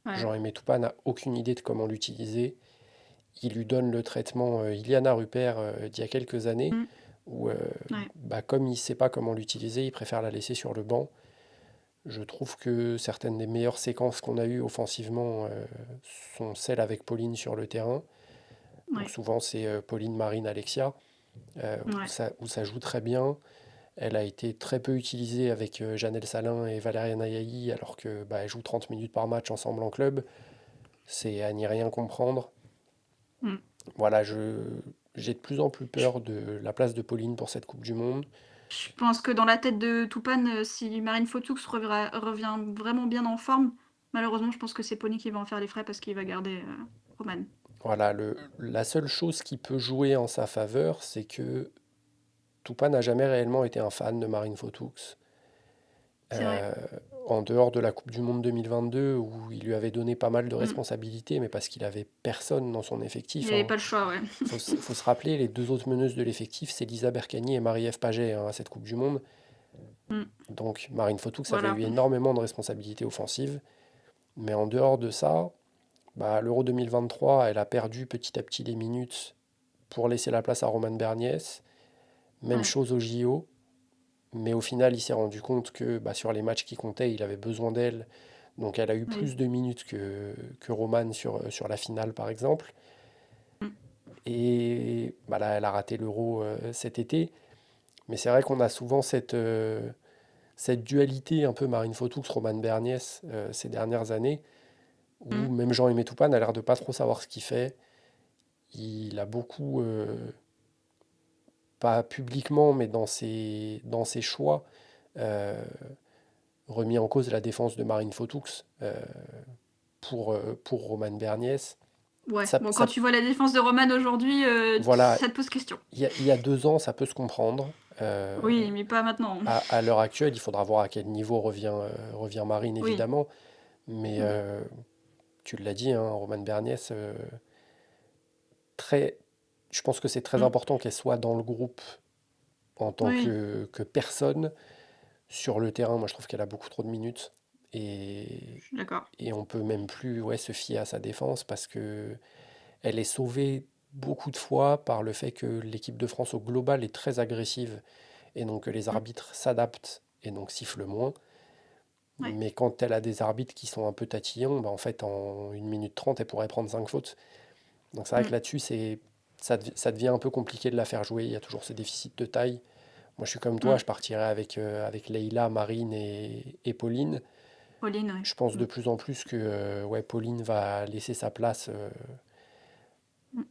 ouais. Jean-Aimé Toupin n'a aucune idée de comment l'utiliser. Il lui donne le traitement Iliana Rupert d'il y a quelques années, Mmh. où Ouais. bah, comme il ne sait pas comment l'utiliser, il préfère la laisser sur le banc. Je trouve que certaines des meilleures séquences qu'on a eues offensivement sont celles avec Pauline sur le terrain. Donc Ouais. souvent c'est Pauline, Marine, Alexia, Ouais. où ça joue très bien. Elle a été très peu utilisée avec Janelle Salin et Valériane Ayaï, alors que bah, elles jouent 30 minutes par match ensemble en club. C'est à n'y rien comprendre. Mmh. Voilà, j'ai de plus en plus peur de la place de Pauline pour cette Coupe du Monde. Je pense que dans la tête de Toupane, si Marine Fotoux revient vraiment bien en forme, malheureusement, je pense que c'est Pony qui va en faire les frais parce qu'il va garder, Roman. Voilà, la seule chose qui peut jouer en sa faveur, c'est que Toupin n'a jamais réellement été un fan de Marine Fotoux. C'est vrai. Euh, En dehors de la Coupe du Monde 2022, où il lui avait donné pas mal de Mmh. responsabilités, mais parce qu'il avait personne dans son Il effectif, avait hein. pas le choix, ouais. Faut se rappeler, les deux autres meneuses de l'effectif, c'est Lisa Bercagni et Marie-Ève Paget, hein, à cette Coupe du Monde. Mmh. Donc Marine Fotoux avait Voilà. eu énormément de responsabilités offensives. Mais en dehors de ça, bah, à l'Euro 2023, elle a perdu petit à petit les minutes pour laisser la place à Romane Berniès. Même Ouais. chose au JO. Mais au final, il s'est rendu compte que bah, sur les matchs qui comptaient, il avait besoin d'elle. Donc elle a eu Oui. plus de minutes que Romane sur la finale, par exemple. Mmh. Et bah, là, elle a raté l'Euro cet été. Mais c'est vrai qu'on a souvent cette dualité un peu Marine Fotoux, Romane Berniès ces dernières années, où Mmh. même Jean-Aimé Toupane a l'air de pas trop savoir ce qu'il fait. Il a beaucoup, pas publiquement, mais dans ses choix, euh, remis en cause la défense de Marine Fotoux pour Romane Berniès. Ouais. Ça, Bon, quand ça, tu vois la défense de Roman aujourd'hui, voilà, ça te pose question. il y a 2 ans, ça peut se comprendre. Oui, mais pas maintenant. À l'heure actuelle, il faudra voir à quel niveau revient Marine, Oui. évidemment. Mais Mmh. tu l'as dit, hein, Romane Berniès, très, je pense que c'est très Mmh. important qu'elle soit dans le groupe en tant Oui, que personne. Sur le terrain, moi je trouve qu'elle a beaucoup trop de minutes. je Et, suis d'accord. et on peut même plus ouais, se fier à sa défense parce que elle est sauvée beaucoup de fois par le fait que l'équipe de France au global est très agressive et donc que les Mmh. arbitres s'adaptent et donc sifflent moins. Ouais. Mais quand elle a des arbitres qui sont un peu tatillons, bah en fait en 1 minute 30, elle pourrait prendre 5 fautes. Donc c'est vrai que Mmh. là-dessus, ça devient un peu compliqué de la faire jouer. Il y a toujours ce déficit de taille. Moi, je suis comme toi, Mm. je partirais avec Leïla, Marine et Pauline. Pauline, ouais. Je pense de Mm. plus en plus que ouais, Pauline va laisser sa place. Mm.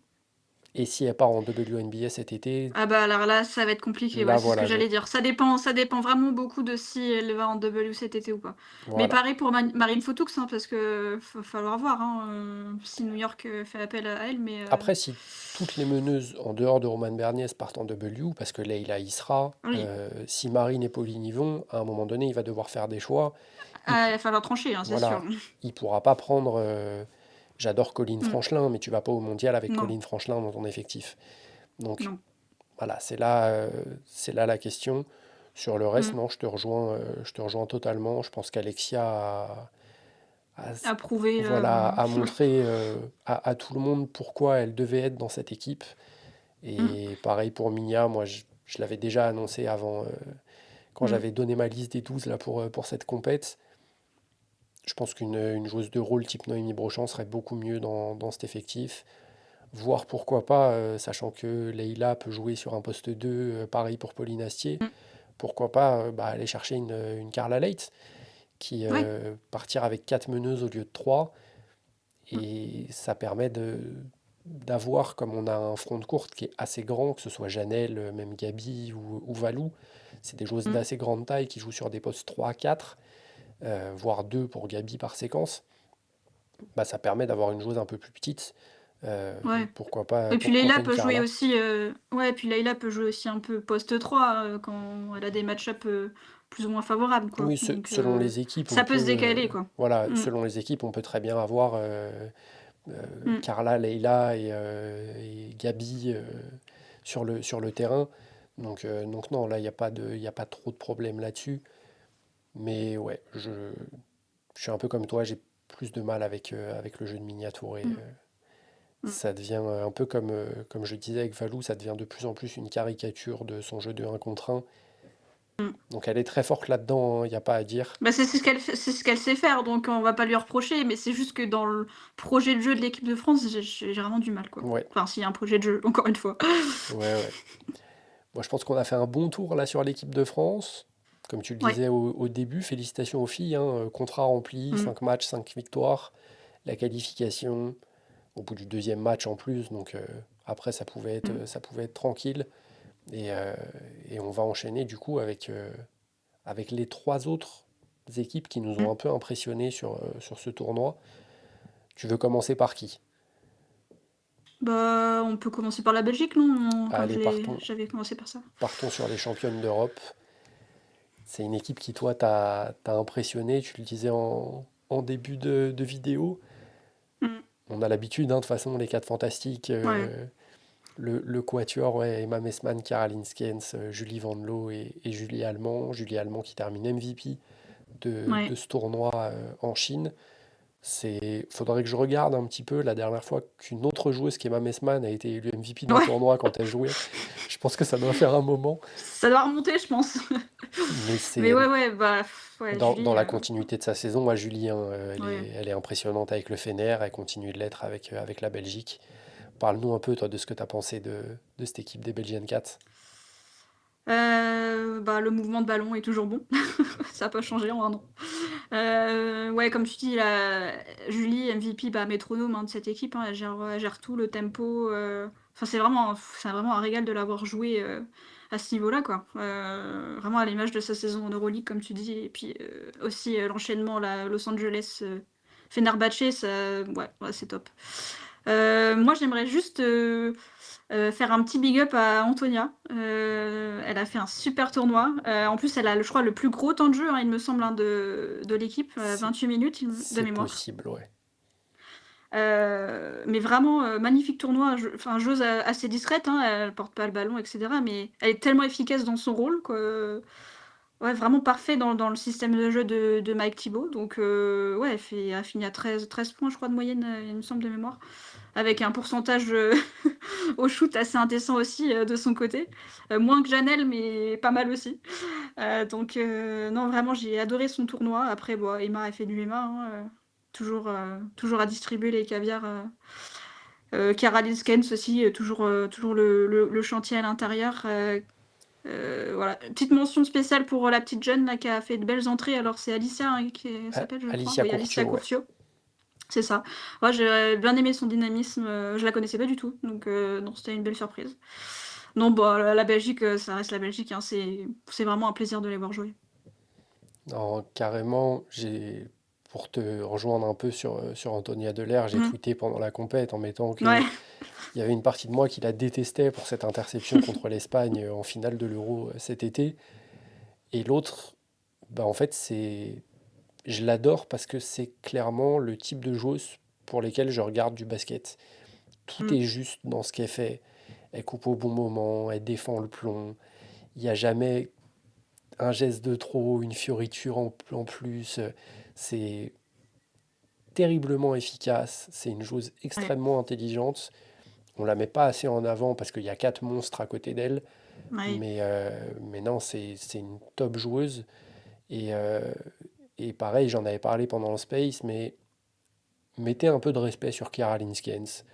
Et si elle part en WNBA cet été, Ah bah alors là, ça va être compliqué, ouais, là, c'est ce que voilà, j'allais dire. Ça dépend vraiment beaucoup de si elle va en W cet été ou pas. Mais voilà. pareil pour Marine Fotoux, hein, parce que va falloir voir hein, si New York fait appel à elle, mais Après, si toutes les meneuses en dehors de Roman Bernier partent en W, parce que Leïla y sera, oui, si Marine et Pauline y vont, à un moment donné, il va devoir faire des choix. Il, ah, pou- il va falloir trancher, hein, c'est sûr. voilà, il pourra pas prendre. J'adore Colline Mm. Franchelin, mais tu vas pas au mondial avec Non, Colline Franchelin dans ton effectif. Donc non. voilà, c'est là la question. Sur le reste, Mm. non, je te rejoins totalement. Je pense qu'Alexia a- Approuvé, voilà, a montré à tout le monde pourquoi elle devait être dans cette équipe. Mm. Et pareil pour Minia, moi je l'avais déjà annoncé avant, quand Mm. j'avais donné ma liste des 12 là, pour cette compète. Je pense qu'une joueuse de rôle type Noémie Brochant serait beaucoup mieux dans cet effectif. Voir pourquoi pas, sachant que Leïla peut jouer sur un poste 2, pareil pour Pauline Astier, Mm. pourquoi pas bah, aller chercher une Carla Leight, qui Ouais. partir avec 4 meneuses au lieu de 3, Mm. et ça permet d'avoir, comme on a un front de courte qui est assez grand, que ce soit Janelle, même Gabi ou Valou, c'est des joueuses Mm. d'assez grande taille qui jouent sur des postes 3 à 4, voire 2 pour Gabi par séquence, bah, ça permet d'avoir une joueuse un peu plus petite. Euh, Ouais. Et puis pourquoi pas Leïla une peut jouer Carla? aussi, ouais, puis Leïla peut jouer aussi un peu poste 3 quand elle a des match-up plus ou moins favorables, quoi. Oui, Donc selon les équipes, on ça peut se peut, décaler, quoi. voilà, Mm. selon les équipes, on peut très bien avoir Mm. Carla, Leïla et Gabi sur le terrain. Donc non, là, il y a pas trop de problème là-dessus. Mais ouais, je suis un peu comme toi, j'ai plus de mal avec le jeu de miniature et Mm. Mm. ça devient un peu comme je disais avec Valou, ça devient de plus en plus une caricature de son jeu de un contre un. Mm. Donc elle est très forte là-dedans, il n'y a pas à dire. Bah, c'est ce qu'elle sait faire, donc on va pas lui reprocher, mais c'est juste que dans le projet de jeu de l'équipe de France, j'ai vraiment du mal, quoi. Ouais, Enfin, s'il y a un projet de jeu, encore une fois. ouais. Moi, je pense qu'on a fait un bon tour là sur l'équipe de France. Comme tu le Ouais. disais au début, félicitations aux filles, hein, contrat rempli, Mm. 5 matchs, 5 victoires, la qualification au bout du deuxième match en plus. Donc après, Mm. ça pouvait être tranquille. Et, euh, et on va enchaîner du coup avec les trois autres équipes qui nous ont Mm. un peu impressionnés sur ce tournoi. Tu veux commencer par qui? Bah, on peut commencer par la Belgique, non? Enfin, Allez, j'avais commencé par ça. partons sur les championnes d'Europe. C'est une équipe qui, toi, t'a impressionné, tu le disais en début de vidéo. Mm. On a l'habitude, hein, de toute façon, les quatre fantastiques, Ouais. le quatuor, ouais, Emma Messmann, Caroline Skens, Julie Van Loo et Julie Allemand. Julie Allemand qui termine MVP de Ouais. ce tournoi en Chine. Faudrait que je regarde un petit peu la dernière fois qu'une autre joueuse qu'Emma Messmann a été élue MVP d'un Ouais. tournoi quand elle jouait. Je pense que ça doit faire un moment. Ça doit remonter, je pense. Mais Mais c'est ouais, bah, ouais, dans Julie, la continuité de sa saison, à Julie, hein, ouais. elle est impressionnante avec le Fener, elle continue de l'être avec la Belgique. Parle-nous un peu, toi, de ce que tu as pensé de cette équipe des Belgian Cats. Bah, le mouvement de ballon est toujours bon. Ça a pas changé en un an. Ouais, comme tu dis, Julie, MVP, bah, métronome hein, de cette équipe, hein, elle gère tout, le tempo. Enfin, c'est vraiment un régal de l'avoir joué à ce niveau-là, quoi. Vraiment à l'image de sa saison en Euroleague, comme tu dis. Et puis aussi l'enchaînement, Los Angeles, Fenerbahçe, ouais, c'est top. Moi, j'aimerais juste faire un petit big up à Antonia. Elle a fait un super tournoi. En plus, elle a, je crois, le plus gros temps de jeu, hein, il me semble, hein, de l'équipe, C'est 28 minutes de c'est mémoire. possible, ouais. Mais vraiment, magnifique tournoi. Enfin, joueuse assez discrète, hein, elle porte pas le ballon, etc. Mais elle est tellement efficace dans son rôle, quoi. Ouais, vraiment parfait dans le système de jeu de Mike Thibault. Donc, ouais, elle a fini à 13 points, je crois, de moyenne, il me semble, de mémoire. Avec un pourcentage au shoot assez indécent aussi de son côté. Moins que Janelle, mais pas mal aussi. Donc, non, vraiment, j'ai adoré son tournoi. Après, bon, Emma a fait du Emma, hein, toujours à distribuer les caviars. Caroline Skens aussi, toujours le chantier à l'intérieur. Voilà. Petite mention spéciale pour la petite jeune là qui a fait de belles entrées. Alors c'est Alicia hein, qui s'appelle, je crois. Alicia Oui, Alicia Curcio, ouais. Curcio. C'est ça. Ouais, j'ai bien aimé son dynamisme. Je la connaissais pas du tout, donc non, c'était une belle surprise. Non, bah la Belgique, ça reste la Belgique. Hein, c'est vraiment un plaisir de les voir jouer. Non, carrément, pour te rejoindre un peu sur Antonia Delaire, j'ai Mhm. tweeté pendant la compète en mettant que Ouais. il y avait une partie de moi qui la détestait pour cette interception contre l'Espagne en finale de l'Euro cet été. Et l'autre, bah en fait, je l'adore parce que c'est clairement le type de joueuse pour lesquelles je regarde du basket. Tout Mm. est juste dans ce qu'elle fait. Elle coupe au bon moment, elle défend le plomb. Il n'y a jamais un geste de trop, une fioriture en plus. C'est terriblement efficace. C'est une joueuse Ouais. extrêmement intelligente. On la met pas assez en avant parce qu'il y a quatre monstres à côté d'elle. Ouais. Mais non, c'est une top joueuse. Et, euh, et pareil, j'en avais parlé pendant le Space, mais mettez un peu de respect sur Chiara Linskens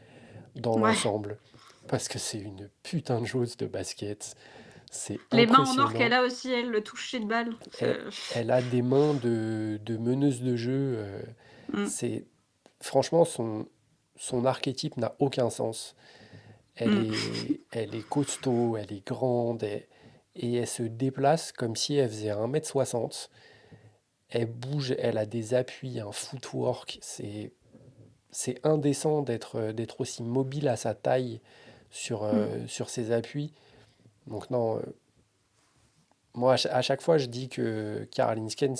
dans Ouais. l'ensemble. Parce que c'est une putain de joueuse de basket. C'est Les mains en or qu'elle impressionnant. a aussi, elle, le toucher de balle. Elle, elle a des mains de meneuse de jeu. Mm. C'est franchement son archétype n'a aucun sens. Mm. Elle est costaud, elle est grande et elle se déplace comme si elle faisait 1,60 m. Elle bouge, elle a des appuis, un footwork. C'est indécent d'être aussi mobile à sa taille Mm. sur ses appuis. Donc non, moi à chaque fois je dis que Caroline Sken,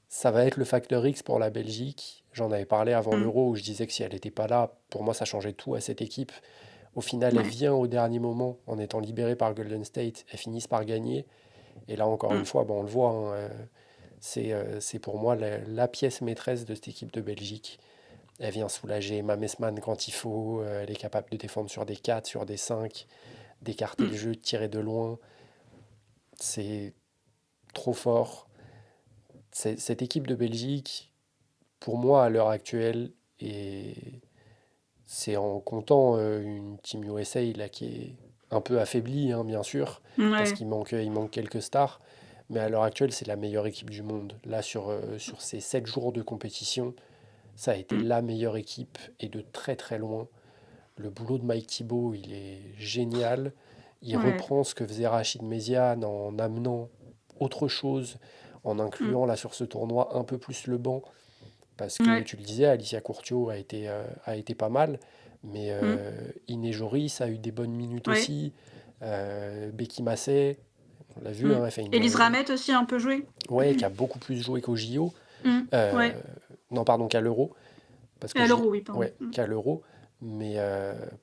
ça va être le facteur X pour la Belgique. J'en avais parlé avant Mm. l'Euro où je disais que si elle n'était pas là, pour moi ça changeait tout à cette équipe. Au final, elle Ouais. vient au dernier moment en étant libérée par Golden State. Elles finissent par gagner. Et là, encore une Mm. fois, bon, on le voit, hein, c'est pour moi la pièce maîtresse de cette équipe de Belgique. Elle vient soulager Mamesman quand il faut. Elle est capable de défendre sur des 4, sur des 5, d'écarter le Mm. jeu, de tirer de loin. C'est trop fort. Cette équipe de Belgique, pour moi, à l'heure actuelle, et c'est en comptant une Team USA là, qui est un peu affaiblie, hein, bien sûr, parce Ouais. qu'il manque quelques stars. Mais à l'heure actuelle, c'est la meilleure équipe du monde. Là, sur ces 7 jours de compétition, ça a été Mm. la meilleure équipe et de très très loin. Le boulot de Mike Thibault, il est génial. Il Ouais. reprend ce que faisait Rachid Méziane en amenant autre chose, en Mm. incluant là sur ce tournoi un peu plus le banc. Parce que Ouais. tu le disais, Alicia Courtiot a été pas mal, mais Mm. Iné Joris a eu des bonnes minutes Ouais. aussi. Becky Massey, on l'a vu, Mm. hein, elle fait Élise Ramette aussi a un peu joué. ouais, qui a beaucoup plus joué qu'au JO. Mm. Euh, Ouais. non, pardon, qu'à l'Euro. Parce Et qu'au à J... l'Euro, oui, pardon. ouais, Mm. qu'à l'Euro. Mais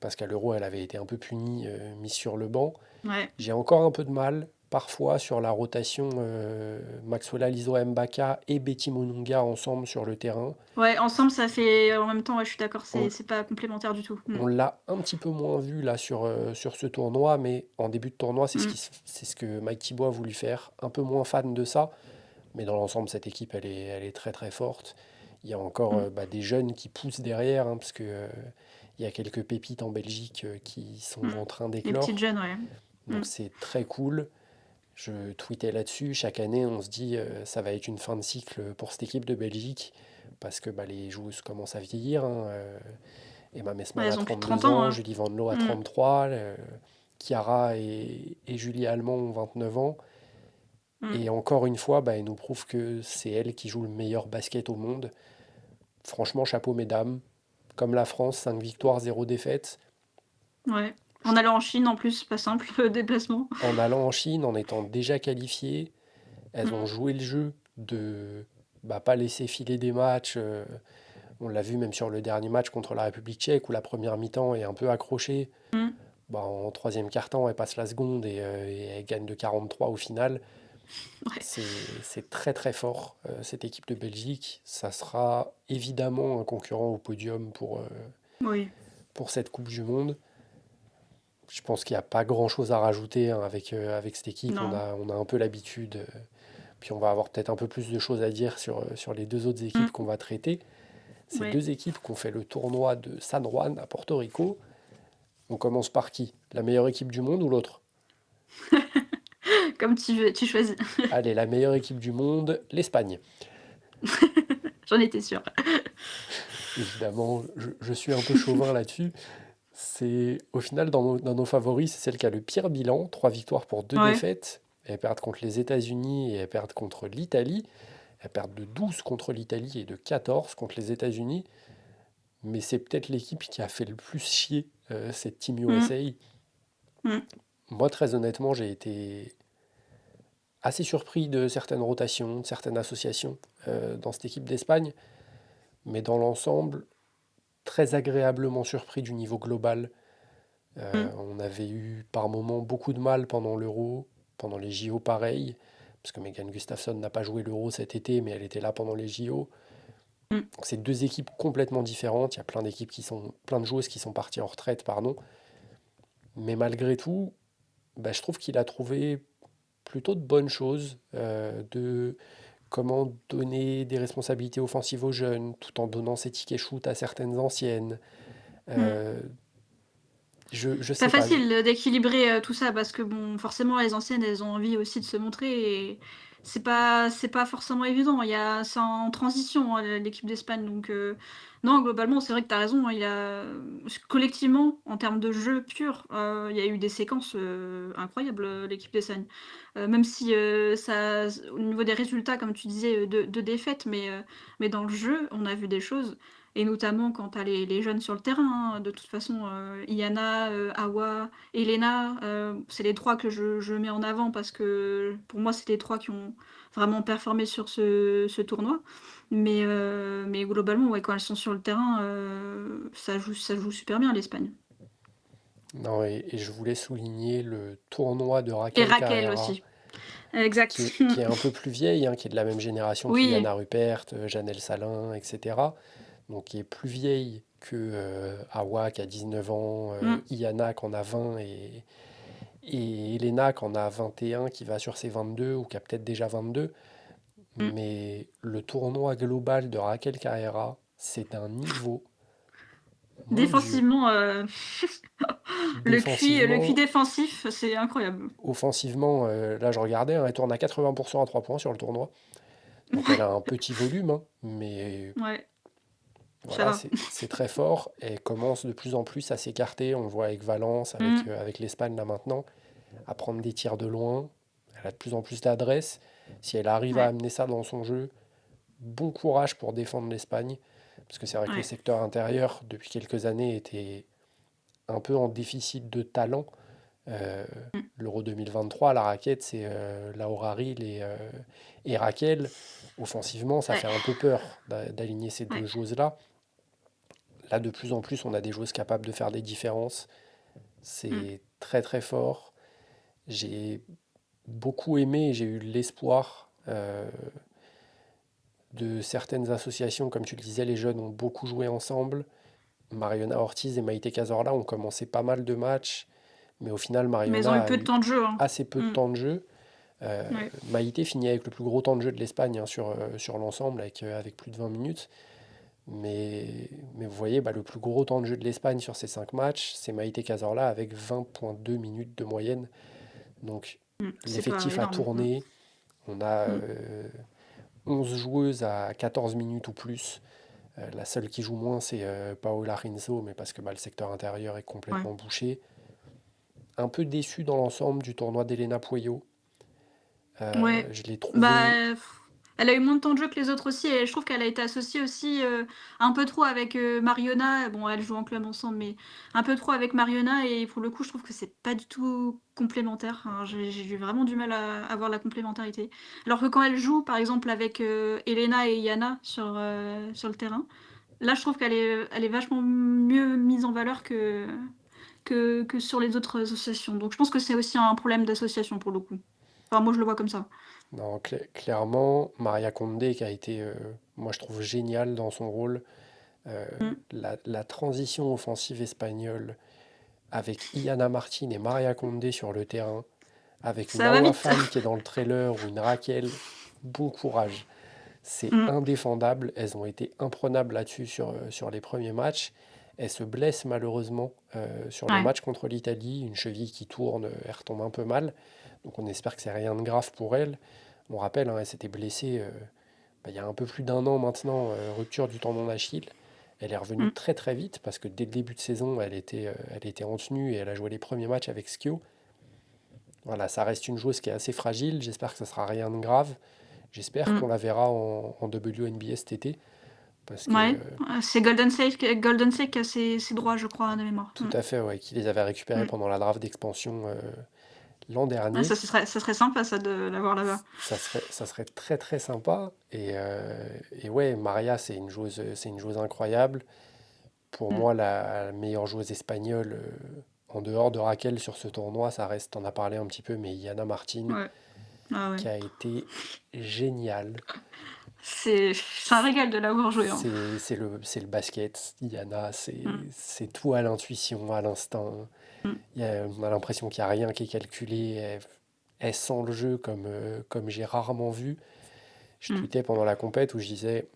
parce qu'à l'Euro, elle avait été un peu punie, mise sur le banc. Ouais. J'ai encore un peu de mal, parfois, sur la rotation Maxwell Lizo Mbaka et Betty Monunga ensemble sur le terrain. Ouais, ensemble, ça fait en même temps, ouais, je suis d'accord, On, c'est pas complémentaire du tout. Mmh. on l'a un petit peu moins vu là sur ce tournoi, mais en début de tournoi, Mmh. c'est ce que Mike Thibault a voulu faire. Un peu moins fan de ça, mais dans l'ensemble, cette équipe, elle est très très forte. Il y a encore Mmh. bah, des jeunes qui poussent derrière, hein, parce que il y a quelques pépites en Belgique qui sont Mmh. en train Les petites d'éclore. jeunes, ouais. Donc Mmh. c'est très cool. Je tweetais là-dessus. Chaque année, on se dit ça va être une fin de cycle pour cette équipe de Belgique, parce que bah, les joueuses commencent à vieillir, hein. Emma Ouais, Messman a elles ont plus de 32 30 ans, ans, hein. Julie Van Loo a Mmh. 33, Chiara et Julie Allemand ont 29 ans. Mmh. Et encore une fois, bah, elle nous prouve que c'est elle qui joue le meilleur basket au monde. Franchement, chapeau mesdames. Comme la France, 5 victoires, 0 défaite. Ouais. En allant en Chine, en plus, pas simple, le déplacement. En allant en Chine, en étant déjà qualifiées, elles ont Mmh. joué le jeu de bah, pas laisser filer des matchs. On l'a vu même sur le dernier match contre la République tchèque où la première mi-temps est un peu accrochée. Mmh. Bah, en troisième quart-temps, elle passe la seconde et elle gagne de 43 au final. Ouais. C'est très très fort, cette équipe de Belgique. Ça sera évidemment un concurrent au podium Oui. pour cette Coupe du Monde. Je pense qu'il n'y a pas grand-chose à rajouter, hein, avec cette équipe. On Non. a, on a un peu l'habitude. Puis on va avoir peut-être un peu plus de choses à dire sur les deux autres équipes Mmh. qu'on va traiter. Ces Ouais. deux équipes qui ont fait le tournoi de San Juan à Porto Rico. On commence par qui? La meilleure équipe du monde ou l'autre? Comme tu choisis. Allez, la meilleure équipe du monde, l'Espagne. J'en étais sûre. Évidemment, je suis un peu chauvin là-dessus. C'est au final dans nos favoris, c'est celle qui a le pire bilan, 3 victoires pour 2 Ouais. défaites. Elles perdent contre les États-Unis et elles perdent contre l'Italie. Elles perdent de 12 contre l'Italie et de 14 contre les États-Unis. Mais c'est peut-être l'équipe qui a fait le plus chier cette Team Mmh. USA. Mmh. Moi, très honnêtement, j'ai été assez surpris de certaines rotations, de certaines associations dans cette équipe d'Espagne. Mais dans l'ensemble, très agréablement surpris du niveau global. Mmh. On avait eu par moments beaucoup de mal pendant l'Euro, pendant les JO pareil, parce que Megan Gustafsson n'a pas joué l'Euro cet été, mais elle était là pendant les JO. Mmh. Donc c'est deux équipes complètement différentes. Il y a plein d'équipes plein de joueuses qui sont parties en retraite, pardon. Mais malgré tout, bah, je trouve qu'il a trouvé plutôt de bonnes choses, de comment donner des responsabilités offensives aux jeunes, tout en donnant ses tickets shoot à certaines anciennes. Mmh. Euh, je Pas sais pas. facile, d'équilibrer, tout ça parce que bon, forcément les anciennes, elles ont envie aussi de se montrer et c'est pas forcément évident. C'est en transition, hein, l'équipe d'Espagne donc non, globalement, c'est vrai que tu as raison, hein, collectivement, en termes de jeu pur, il y a eu des séquences, incroyables, l'équipe d'Espagne. Même si, ça au niveau des résultats, comme tu disais, de défaites, mais dans le jeu, on a vu des choses et notamment quand tu as les jeunes sur le terrain, hein. De toute façon, Iyana, Hawa, Elena, c'est les 3 que je mets en avant parce que pour moi, c'est les 3 qui ont vraiment performé sur ce tournoi. Mais globalement, ouais, quand elles sont sur le terrain, ça joue super bien l'Espagne. Non, et je voulais souligner le tournoi de Et Raquel Raquel Carrera, aussi. Exact. qui est un peu plus vieille, hein, qui est de la même génération Oui. qu'Iliana Rupert, Janelle Salin, etc. Donc qui est plus vieille que Hawa qui a 19 ans, Mmh. Iyana qui en a 20 et Elena qui en a 21, qui va sur ses 22 ou qui a peut-être déjà 22. Mmh. Mais le tournoi global de Raquel Carrera, c'est d'un niveau, mon Dieu, Défensivement, le QI défensivement. défensif, c'est incroyable. Offensivement, là je regardais, hein, elle tourne à 80% à 3 points sur le tournoi. Donc elle a un petit volume, hein, mais Ouais, ça voilà, va. c'est très fort. Elle commence de plus en plus à s'écarter. On le voit avec Valence, Mmh. avec l'Espagne là maintenant, à prendre des tirs de loin. Elle a de plus en plus d'adresse. Si elle arrive à Ouais, amener ça dans son jeu, bon courage pour défendre l'Espagne. Parce que c'est vrai que le ouais. secteur intérieur, depuis quelques années, était un peu en déficit de talent. Euh, Mmh. L'Euro 2023, la raquette, c'est Laura Ril et Raquel. Offensivement, ça Ouais, fait un peu peur d'aligner ces ouais. deux joueuses-là. Là, de plus en plus, on a des joueuses capables de faire des différences. Mmh. C'est très très fort. J'ai beaucoup aimé et j'ai eu l'espoir de certaines associations. Comme tu le disais, les jeunes ont beaucoup joué ensemble. Mariona Ortiz et Maïté Cazorla ont commencé pas mal de matchs, mais au final, Mais elles ont eu Mariona a peu de eu temps de jeu, hein. assez peu de Mmh. temps de jeu. Ouais. Maïté finit avec le plus gros temps de jeu de l'Espagne, hein, sur l'ensemble, avec plus de 20 minutes. Mais vous voyez, bah, le plus gros temps de jeu de l'Espagne sur ces 5 matchs, c'est Maïté Cazorla avec 20,2 minutes de moyenne. Donc Mmh. C'est pas l'effectif a énorme. Mmh. tourné. On a Mmh. 11 joueuses à 14 minutes ou plus. La seule qui joue moins, c'est Paola Rinzo, mais parce que bah, le secteur intérieur est Ouais. complètement bouché. Un peu déçu dans l'ensemble du tournoi d'Elena Pueyo. Ouais. Je l'ai trouvé Bah, elle a eu moins de temps de jeu que les autres aussi et je trouve qu'elle a été associée aussi, un peu trop avec, Mariona. Bon, elles jouent en club ensemble, mais un peu trop avec Mariona et pour le coup, je trouve que c'est pas du tout complémentaire. Enfin, j'ai eu vraiment du mal à voir la complémentarité. Alors que quand elle joue, par exemple, avec, Elena et Yana sur le terrain, là, je trouve elle est vachement mieux mise en valeur que sur les autres associations. Donc je pense que c'est aussi un problème d'association pour le coup. Enfin, moi, je le vois comme ça. non, clairement, Maria Condé qui a été, moi je trouve, géniale dans son rôle. Euh, Mmh. la transition offensive espagnole avec Iana Martin et Maria Condé sur le terrain, avec une Ça va Awa vite. Fan qui est dans le trailer ou une Raquel, bon courage. C'est Mmh. indéfendable. Elles ont été imprenables là-dessus sur les premiers matchs. Elle se blesse malheureusement sur le Ouais. match contre l'Italie, une cheville qui tourne, elle retombe un peu mal. Donc on espère que c'est rien de grave pour elle. On rappelle, hein, elle s'était blessée il y a un peu plus d'un an maintenant, rupture du tendon d'Achille. Elle est revenue Mm. très très vite parce que dès le début de saison, elle était en tenue et elle a joué les premiers matchs avec Skio. Voilà, ça reste une joueuse qui est assez fragile. J'espère que ça sera rien de grave. J'espère qu'on Mm. la verra en WNBA cet été parce que Ouais. C'est Golden State qui a ses droits, je crois, de mémoire. tout Mm. à fait, ouais, qui les avait récupérés Mm. pendant la draft d'expansion l'an Ouais, dernier. ça serait sympa, ça, de l'avoir là-bas. Ça serait très très sympa. Et ouais, Maria, c'est une joueuse incroyable. Pour Mm. moi, la meilleure joueuse espagnole en dehors de Raquel sur ce tournoi, ça reste, t'en as parlé un petit peu, mais Yana Martin, Ouais. Ah ouais. qui a été géniale. C'est un régal de l'avoir joué, hein. C'est le basket, Yana, Mm. c'est tout à l'intuition, à l'instinct. Mm. On a l'impression qu'il n'y a rien qui est calculé. Elle sent le jeu comme j'ai rarement vu. Je Mm. tweetais pendant la compète où je disais,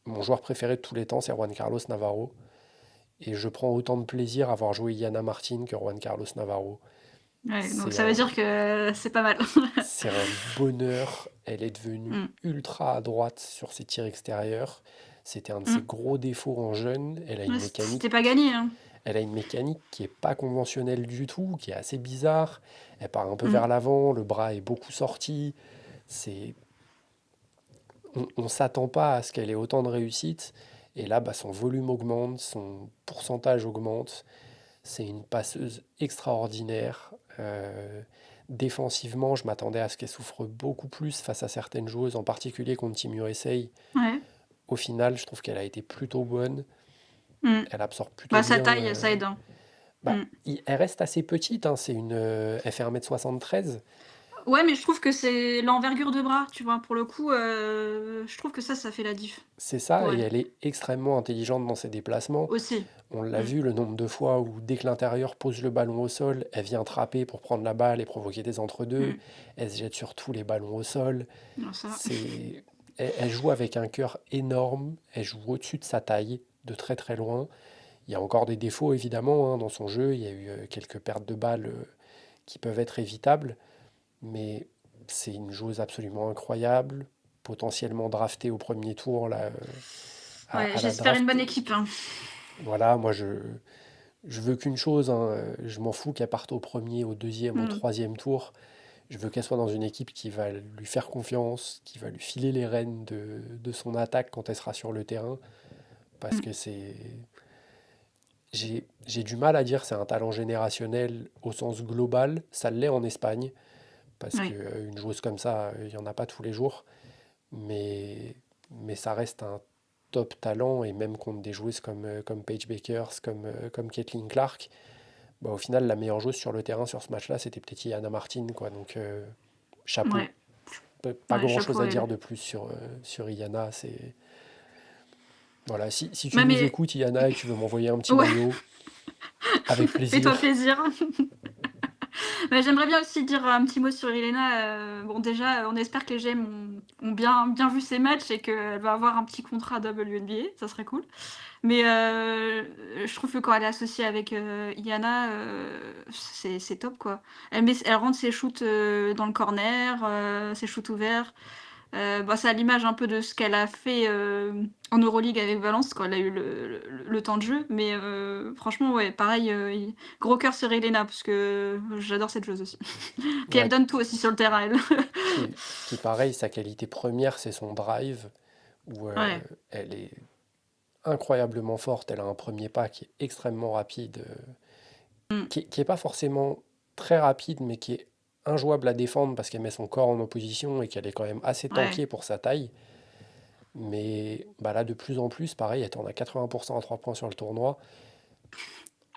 mon joueur préféré de tous les temps, c'est Juan Carlos Navarro. Et je prends autant de plaisir à voir jouer Yana Martin que Juan Carlos Navarro. Ouais, donc C'est ça veut un, dire que c'est pas mal. c'est un bonheur. Elle est devenue Mm. ultra à droite sur ses tirs extérieurs. C'était un de ses Mm. gros défauts en jeune. Ouais, c'était pas gagné, hein. Elle a une mécanique qui est pas conventionnelle du tout, qui est assez bizarre. Elle part un peu vers Mm. l'avant, le bras est beaucoup sorti. C'est, on s'attend pas à ce qu'elle ait autant de réussite. Et là, bah, son volume augmente, son pourcentage augmente. C'est une passeuse extraordinaire. Défensivement, je m'attendais à ce qu'elle souffre beaucoup plus face à certaines joueuses, en particulier contre Team USA. Ouais. Au final, je trouve qu'elle a été plutôt bonne. Mm. Elle absorbe plutôt Bah, sa bien. taille, ça aide, hein. Bah, Mm. elle reste assez petite, hein, elle fait 1,73 m. Ouais, mais je trouve que c'est l'envergure de bras, tu vois? Pour le coup, je trouve que ça fait la diff C'est ça, pour et elle. elle est extrêmement intelligente dans ses déplacements. Aussi. On l'a Mmh. vu le nombre de fois où dès que l'intérieur pose le ballon au sol, elle vient trapper pour prendre la balle et provoquer des entre-deux. Mmh. Elle se jette sur tous les ballons au sol. Non, ça C'est... Elle joue avec un cœur énorme, elle joue au-dessus de sa taille, de très très loin. Il y a encore des défauts évidemment hein, dans son jeu, il y a eu quelques pertes de balles qui peuvent être évitables, mais c'est une joueuse absolument incroyable, potentiellement draftée au premier tour là, ouais, à la j'espère une draft. bonne équipe, hein. Voilà, je veux qu'une chose, hein, je m'en fous qu'elle parte au premier, au deuxième, au Mmh. troisième tour. Je veux qu'elle soit dans une équipe qui va lui faire confiance, qui va lui filer les rênes de son attaque quand elle sera sur le terrain. Parce Mmh. que j'ai du mal à dire c'est un talent générationnel au sens global. Ça l'est en Espagne. Parce Oui. qu'une joueuse comme ça, il n'y en a pas tous les jours. Mais, mais ça reste un top talent. Et même contre des joueuses comme Paige Bakers, comme Caitlin Clark, bah, au final, la meilleure joueuse sur le terrain sur ce match-là, c'était peut-être Yana Martin, quoi. Donc, chapeau. Ouais. Pas Ouais, grand-chose chapeau à à elle. dire de plus sur Yana. Voilà, si tu Ouais, nous mais écoutes, Yana, et que tu veux m'envoyer un petit ouais, maillot, avec fais-toi plaisir. plaisir. Mais j'aimerais bien aussi dire un petit mot sur Elena. Bon, déjà, on espère que les GM ont bien vu ses matchs et qu'elle va avoir un petit contrat WNBA, ça serait cool. Mais je trouve que quand elle est associée avec, Iyana, c'est top, quoi. Elle rentre ses shoots, dans le corner, ses shoots ouverts. Bah, c'est à l'image un peu de ce qu'elle a fait, en Euroleague avec Valence quand elle a eu le temps de jeu. Mais franchement, ouais, pareil, i gros cœur sur Elena parce que j'adore cette joueuse aussi. Puis elle Ouais, donne tout aussi sur le terrain, elle. puis pareil, sa qualité première, c'est son drive, où Ouais. elle est incroyablement forte. Elle a un premier pas qui est extrêmement rapide, Mmh. qui est pas forcément très rapide, mais qui est injouable à défendre parce qu'elle met son corps en opposition et qu'elle est quand même assez Ouais. tankée pour sa taille. Mais bah là, de plus en plus, pareil, elle tourne à 80% à 3 points sur le tournoi,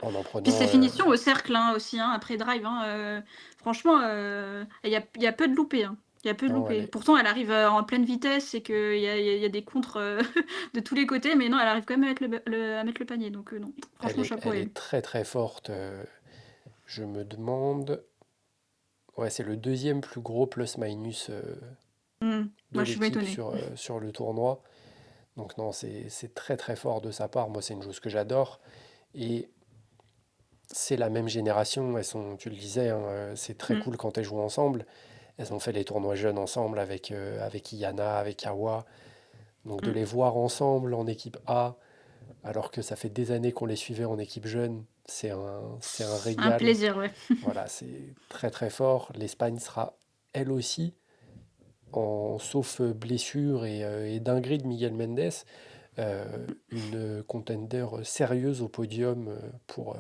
en Puis ses prenant... finitions au cercle, hein, aussi, hein, après drive, hein, franchement, il y a peu de loupés, hein. Il y a peu de non, loupés. Pourtant, elle arrive, en pleine vitesse et qu'il y a des contres, de tous les côtés, mais non, elle arrive quand même à mettre le panier, donc non, franchement chapeau à elle elle. est très très forte. Je me demande... Ouais, c'est le deuxième plus gros plus-minus Mmh. de Moi, je suis pas l'équipe étonnée. sur le tournoi. Donc non, c'est très très fort de sa part. Moi, c'est une chose que j'adore. Et c'est la même génération, tu le disais, hein, c'est très Mm, cool quand elles jouent ensemble. Elles ont fait les tournois jeunes ensemble avec Iana, avec Awa. Donc de mm. les voir ensemble en équipe A, alors que ça fait des années qu'on les suivait en équipe jeune, c'est un Un régal. plaisir, ouais. Voilà, c'est très très fort. L'Espagne sera elle aussi, sauf blessure et dinguerie de Miguel Mendes, euh, une contender sérieuse au podium pour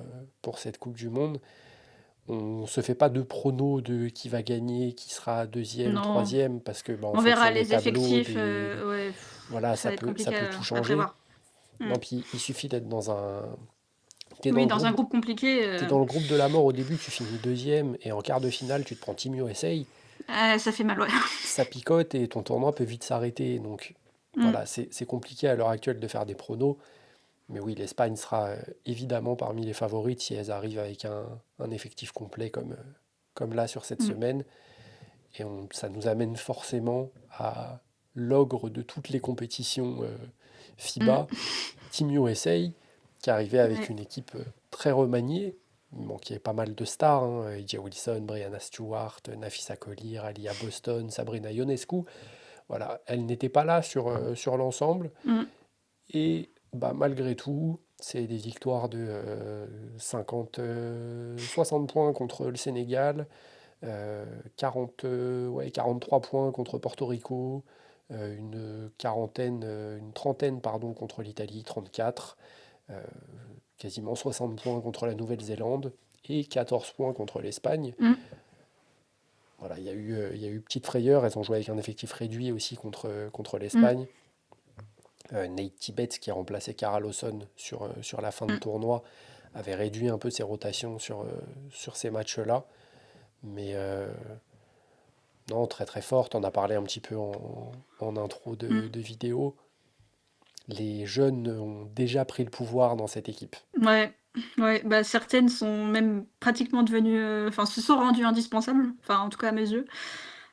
cette Coupe du Monde. On ne se fait pas de pronos de qui va gagner, qui sera deuxième, Non, troisième, parce que bah, en on verra fonction des les tableaux, effectifs. Ouais, voilà, ça va être ça compliqué peut tout à changer. prévoir. Mm. Non, puis il suffit d'être t'es dans Oui, le dans un groupe, groupe compliqué, t'es dans le groupe de la mort au début, tu finis deuxième, et en quart de finale, tu te prends Team USA, ça fait mal, ouais. ça picote et ton tournoi peut vite s'arrêter. Donc Mm, voilà, c'est compliqué à l'heure actuelle de faire des pronos. Mais oui, l'Espagne sera évidemment parmi les favorites si elles arrivent avec un effectif complet comme là sur cette mm, semaine. Et ça nous amène forcément à l'ogre de toutes les compétitions mm. FIBA, Team USA, qui arrivait avec Ouais. une équipe très remaniée. Il manquait pas mal de stars, hein, AJ Wilson, Brianna Stewart, Nafisa Collier, Alia Boston, Sabrina Ionescu. Voilà, elle n'était pas là sur l'ensemble. Mm, Et bah, malgré tout, c'est des victoires de 60 points contre le Sénégal, 40, ouais, 43 points contre Porto Rico, une trentaine pardon, contre l'Italie, 34, euh, quasiment 60 points contre la Nouvelle-Zélande et 14 points contre l'Espagne. mm, Voilà, il y a eu petite frayeur, elles ont joué avec un effectif réduit aussi contre mm, l'Espagne. Nate Tibbetts, qui a remplacé Cara Lawson sur la fin de mm. tournoi, avait réduit un peu ses rotations sur ces matchs-là. Mais non, très très forte. On a parlé un petit peu en intro Mm. de vidéo. Les jeunes ont déjà pris le pouvoir dans cette équipe. Ouais, ouais, bah, certaines sont même pratiquement devenues, enfin, se sont rendues indispensables, enfin, en tout cas à mes yeux.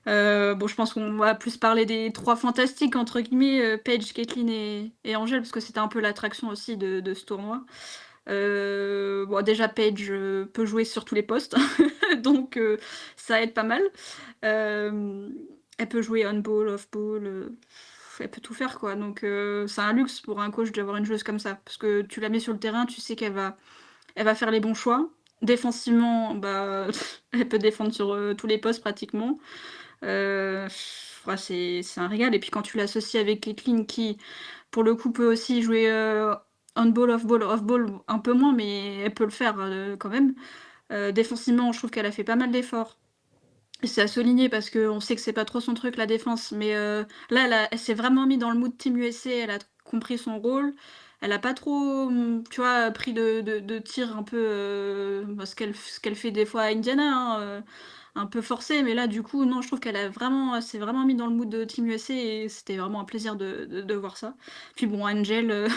Bon, je pense qu'on va plus parler des 3 fantastiques entre guillemets, Paige, Caitlin et Angel, parce que c'était un peu l'attraction aussi de ce tournoi. Bon, déjà Paige, peut jouer sur tous les postes, donc ça aide pas mal. Hem, Elle peut jouer on-ball, off-ball, elle peut tout faire, quoi, donc c'est un luxe pour un coach d'avoir une joueuse comme ça. Parce que tu la mets sur le terrain, tu sais elle va faire les bons choix. Défensivement, bah, elle peut défendre sur, tous les postes pratiquement. Heu, ouais, c'est un régal et puis quand tu l'associes avec Caitlin qui, pour le coup, peut aussi jouer, on-ball, off-ball. Off-ball, un peu moins, mais elle peut le faire, quand même. Défensivement, je trouve qu'elle a fait pas mal d'efforts. C'est à souligner parce qu'on sait que c'est pas trop son truc la défense, mais là, elle s'est vraiment mise dans le mood Team USA, elle a compris son rôle. Elle a pas trop, tu vois, pris de tirs un peu, bah, ce qu'elle fait des fois à Indiana, hein, un peu forcé, mais là, du coup, non, je trouve elle s'est vraiment mise dans le mood de Team USA et c'était vraiment un plaisir de voir ça. Puis bon, Angel,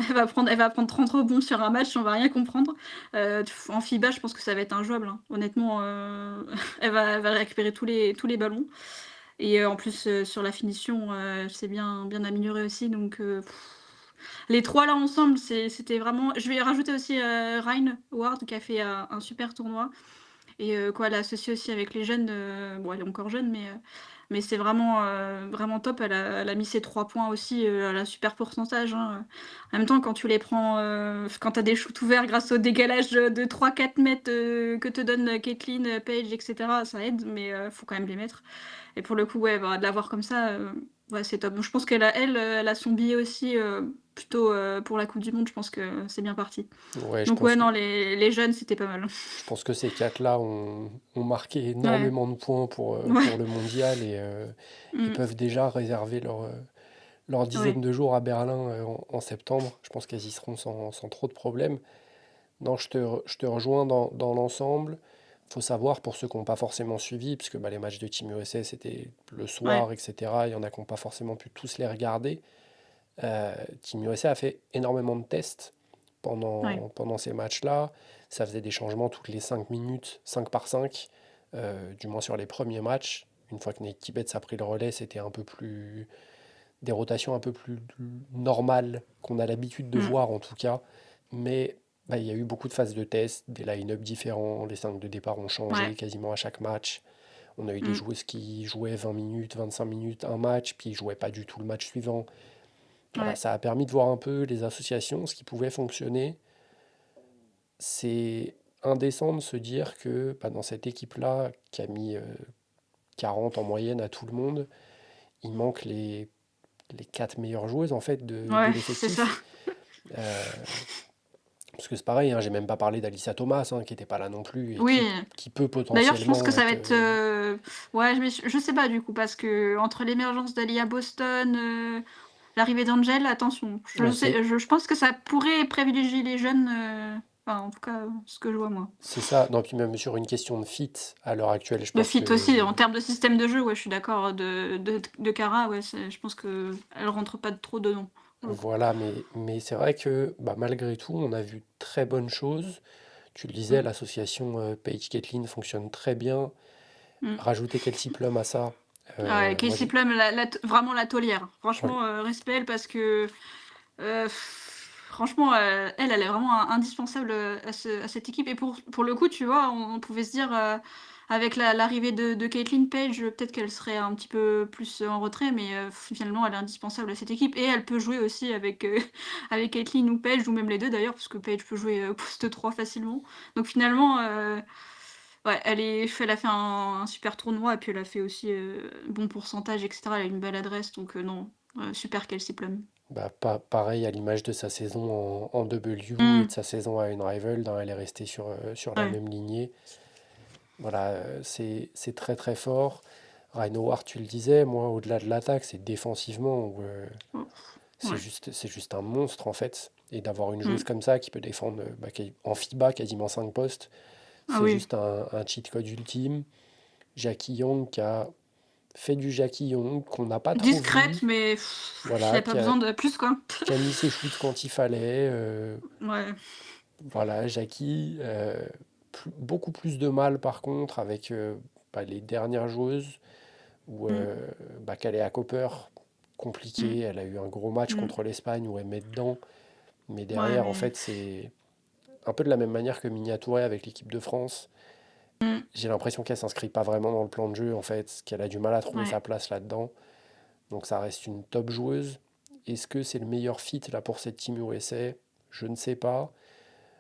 elle va prendre 30 rebonds sur un match, on va rien comprendre. En FIBA, je pense que ça va être injouable, hein. Honnêtement, elle va récupérer tous les ballons et en plus, sur la finition, elle s'est bien améliorée aussi donc les 3 là ensemble, c'était vraiment je vais rajouter aussi, Rhyne Ward qui a fait, un super tournoi et quand elle est associée aussi avec les jeunes, bon elle est encore jeune mais c'est vraiment, vraiment top. Elle a mis ses 3 points aussi, elle a un super pourcentage, hein, En même temps quand tu les prends, quand tu as des shoots ouverts grâce au décalage, de 3-4 mètres, que te donne, Caitlin, Paige et cetera, ça aide mais faut quand même les mettre et pour le coup, ouais, bah, de l'avoir comme ça, ouais, c'est top. Je pense elle a son billet aussi, plutôt, pour la coupe du monde. Je pense que c'est bien parti. Ouais, Donc ouais, non, les jeunes, c'était pas mal. je pense que ces quatre-là ont marqué Ouais, énormément de points ouais, pour le mondial et mmh, peuvent déjà réserver leur dizaine ouais, de jours à Berlin en septembre. Je pense qu'elles y seront sans trop de problèmes. Non, je te rejoins dans l'ensemble. Il faut savoir, pour ceux qui n'ont pas forcément suivi, puisque bah, les matchs de Team USA, c'était le ouais, soir, etc. Il y en a qui n'ont pas forcément pu tous les regarder. Team USA a fait énormément de tests ouais, pendant ces matchs-là. Ça faisait des changements toutes les 5 minutes, 5 par 5, du moins sur les premiers matchs. Une fois que Nate Tibbetts a pris le relais, c'était un peu plus des rotations un peu plus normales qu'on a l'habitude de mmh, voir en tout cas. Mais bah, il y a eu beaucoup de phases de test, des line-up différents, les 5 de départ ont Ouais. changé quasiment à chaque match. On a eu des Mm. joueuses qui jouaient 20 minutes, 25 minutes, un match, puis ils jouaient pas du tout le match suivant. Voilà, Ouais. ça a permis de voir un peu les associations, ce qui pouvait fonctionner. C'est indécent de se dire que bah, dans cette équipe-là, qui a mis 40 en moyenne à tout le monde, il manque les 4 meilleures joueuses en fait de Ouais, c'est ça. l'effectif. Euh, Parce que c'est pareil, hein, j'ai même pas parlé d'Alyssa Thomas, hein, qui n'était pas là non plus et Oui. qui peut D'ailleurs, je pense que potentiellement ça va être. être. Ouais, je sais pas du coup, parce que entre l'émergence d'Alia Boston, l'arrivée d'Angel, attention. C'est Je pense que ça pourrait privilégier les jeunes. Enfin, en tout cas, ce que je vois moi. c'est ça. Non, puis même sur une question de fit, à l'heure actuelle, je De pense fit aussi, que. en termes de système de jeu, ouais, je suis d'accord. De Kara, ouais, je pense que elle rentre pas trop dedans, pour le coup. Voilà, mais c'est vrai que bah, malgré tout, on a vu de très bonnes choses. Tu le disais, Mm, l'association Paige-Kathleen fonctionne très bien. mm. Rajouter Kelsey Plum à ça, Ouais, moi Casey Plum, vraiment la taulière. ouais, Franchement, respect elle parce que franchement, elle est vraiment indispensable à cette équipe. Et pour le coup, tu vois, on pouvait se dire, avec l'arrivée de Caitlin Page, peut-être qu'elle serait un petit peu plus en retrait, mais finalement, elle est indispensable à cette équipe. Et elle peut jouer aussi avec, avec Caitlin ou Page, ou même les deux d'ailleurs, parce que Page peut jouer poste 3 facilement. Donc finalement, ouais, elle a fait un super tournoi, et puis elle a fait aussi bon pourcentage, etc. Elle a une belle adresse, donc non, super Kelsey Plum. bah, pareil à l'image de sa saison en W et de Mm, sa saison à Unrivaled, hein, elle est restée sur la ouais. même lignée. Voilà, c'est très très fort. Ryan Howard, tu le disais, moi, au-delà de l'attaque, c'est défensivement où Oh, c'est ouais. juste un monstre en fait. Et d'avoir une joueuse Mm. comme ça qui peut défendre bah, en FIBA quasiment 5 postes, Ah c'est oui. juste un cheat code ultime. Jackie Young qui a fait du Jackie Young, qu'on n'a pas trop Discrète, vu, mais il n'y voilà, a pas besoin de plus, quoi. qui a mis ses shoots quand il fallait. Ouais. Voilà, Jackie, beaucoup plus de mal par contre avec bah, les dernières joueuses où Mm, bah, Kalea Cooper, mm, compliqué, elle a eu un gros match mm. contre l'Espagne où elle met dedans, mais Ouais, derrière, en mais. fait, c'est un peu de la même manière que Minia Touré avec l'équipe de France. Mm, J'ai l'impression qu'elle s'inscrit pas vraiment dans le plan de jeu, en fait, qu'elle a du mal à trouver ouais. sa place là-dedans. Donc ça reste une top joueuse. Est-ce que c'est le meilleur fit là pour cette team USA? Je ne sais pas.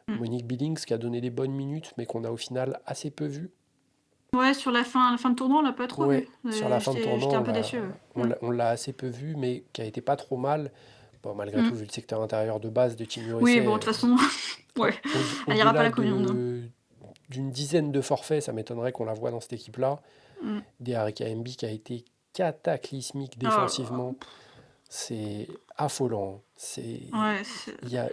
Mm. Monique Billings qui a donné des bonnes minutes, mais qu'on a au final assez peu vu. Ouais, sur la fin de tournoi, on l'a pas trop vu. Ouais, sur la fin de J'étais tournant, un peu déçue. Ouais. Mm. on l'a assez peu vu, mais qui a été pas trop mal. Bon, malgré tout, Mm. vu le secteur intérieur de base de Team Oui, USA, bon, de toute façon, ouais. Elle ira pas à au-delà la Coupe du Monde, hein. d'une dizaine de forfaits, ça m'étonnerait qu'on la voit dans cette équipe-là. Mm. Des Harry MB qui a été cataclysmique Oh là là. défensivement, c'est affolant. Ouais,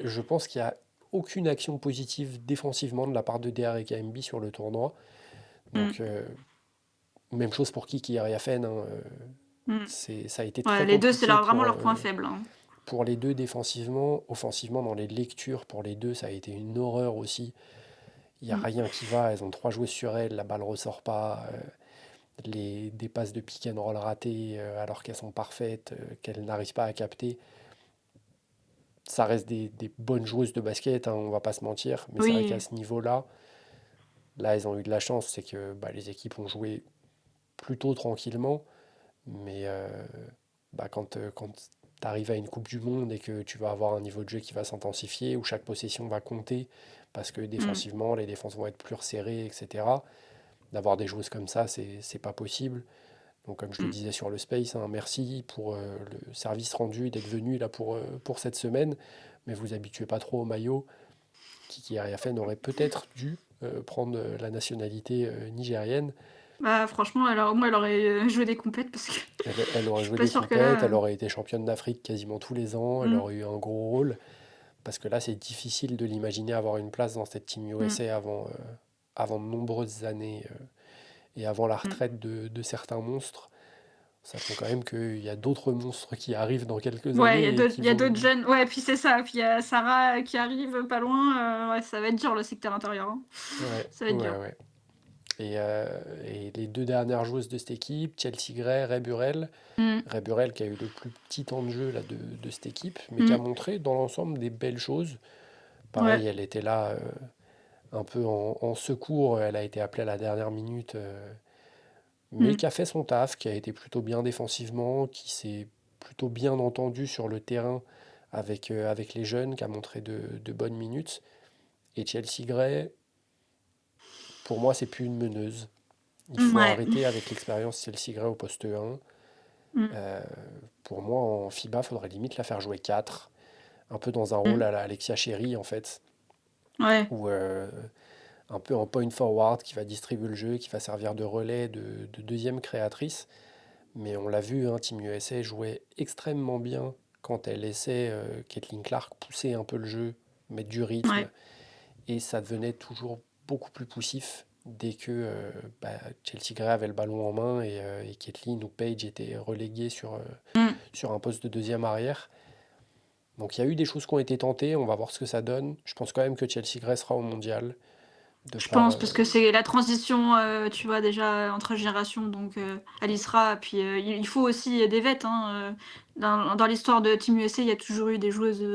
Je pense qu'il n'y a aucune action positive défensivement de la part de DRK MB sur le tournoi. mm, Donc, même chose pour Kiki Ariafen, hein, mm. ça a été Ouais, très les deux, c'est compliqué vraiment leur point faible, hein. pour les deux défensivement. Offensivement, dans les lectures, pour les deux, ça a été une horreur aussi. Il n'y a Mm, rien qui va. Elles ont trois joueuses sur elles, la balle ressort pas. Des passes de pick and roll ratées alors qu'elles sont parfaites, qu'elles n'arrivent pas à capter. Ça reste des bonnes joueuses de basket, hein, on va pas se mentir. Mais c'est vrai qu'à oui. ce niveau-là, là, elles ont eu de la chance. C'est que bah, les équipes ont joué plutôt tranquillement. Mais bah, quand tu arrives à une Coupe du Monde et que tu vas avoir un niveau de jeu qui va s'intensifier, où chaque possession va compter, parce que Mm, défensivement, les défenses vont être plus resserrées, etc. D'avoir des joueuses comme ça, c'est pas possible. Donc, comme je le mm. disais sur le Space, hein, merci pour le service rendu d'être venu là pour cette semaine. Mais vous habituez pas trop au maillot. Kiki Ariafen aurait peut-être dû prendre la nationalité nigérienne. Bah, franchement, alors, moi, elle aurait joué des compètes parce que Elle aurait je suis joué pas des sûre que compètes, là. elle aurait été championne d'Afrique quasiment tous les ans, elle Mm, aurait eu un gros rôle. Parce que là, c'est difficile de l'imaginer avoir une place dans cette Team mm, USA avant de nombreuses années et avant la mm. retraite de certains monstres. Sachant quand même qu'il y a d'autres monstres qui arrivent dans quelques Ouais, années et qui il y a vont. d'autres jeunes. Ouais, puis c'est ça. Puis il y a Sarah qui arrive pas loin. Ouais, ça va être dur le secteur intérieur, hein. Ouais, Ça va être ouais, dur. ouais. Et les deux dernières joueuses de cette équipe, Chelsea Gray, Ray Burrell. Mm, Ray Burrell qui a eu le plus petit temps de jeu là, de cette équipe, mais qui a mm, montré dans l'ensemble des belles choses. Pareil, Ouais. elle était là un peu en secours, elle a été appelée à la dernière minute, mais Mm. qui a fait son taf, qui a été plutôt bien défensivement, qui s'est plutôt bien entendu sur le terrain avec les jeunes, qui a montré de bonnes minutes. Et Chelsea Gray, pour moi, c'est plus une meneuse. Il faut Ouais. arrêter avec l'expérience Chelsea Gray au poste 1. Mm. Euh, pour moi, en FIBA, faudrait limite la faire jouer 4, un peu dans un rôle Mm. à la Alexia Cherry, en fait, Ouais. ou un peu en point forward, qui va distribuer le jeu, qui va servir de relais, de deuxième créatrice. Mais on l'a vu, hein, Team USA jouait extrêmement bien quand elle laissait Caitlin Clark pousser un peu le jeu, mettre du rythme, Ouais. et ça devenait toujours beaucoup plus poussif dès que Chelsea Gray avait le ballon en main et Caitlin ou Paige étaient relégués Mm. sur un poste de deuxième arrière. Donc il y a eu des choses qui ont été tentées, on va voir ce que ça donne. Je pense quand même que Chelsea Gray sera au mondial, de Je par... pense, parce que c'est la transition, tu vois, déjà entre générations, donc elle y sera. Puis il faut aussi des vêtes, hein. Dans l'histoire de Team USA, il y a toujours eu des joueuses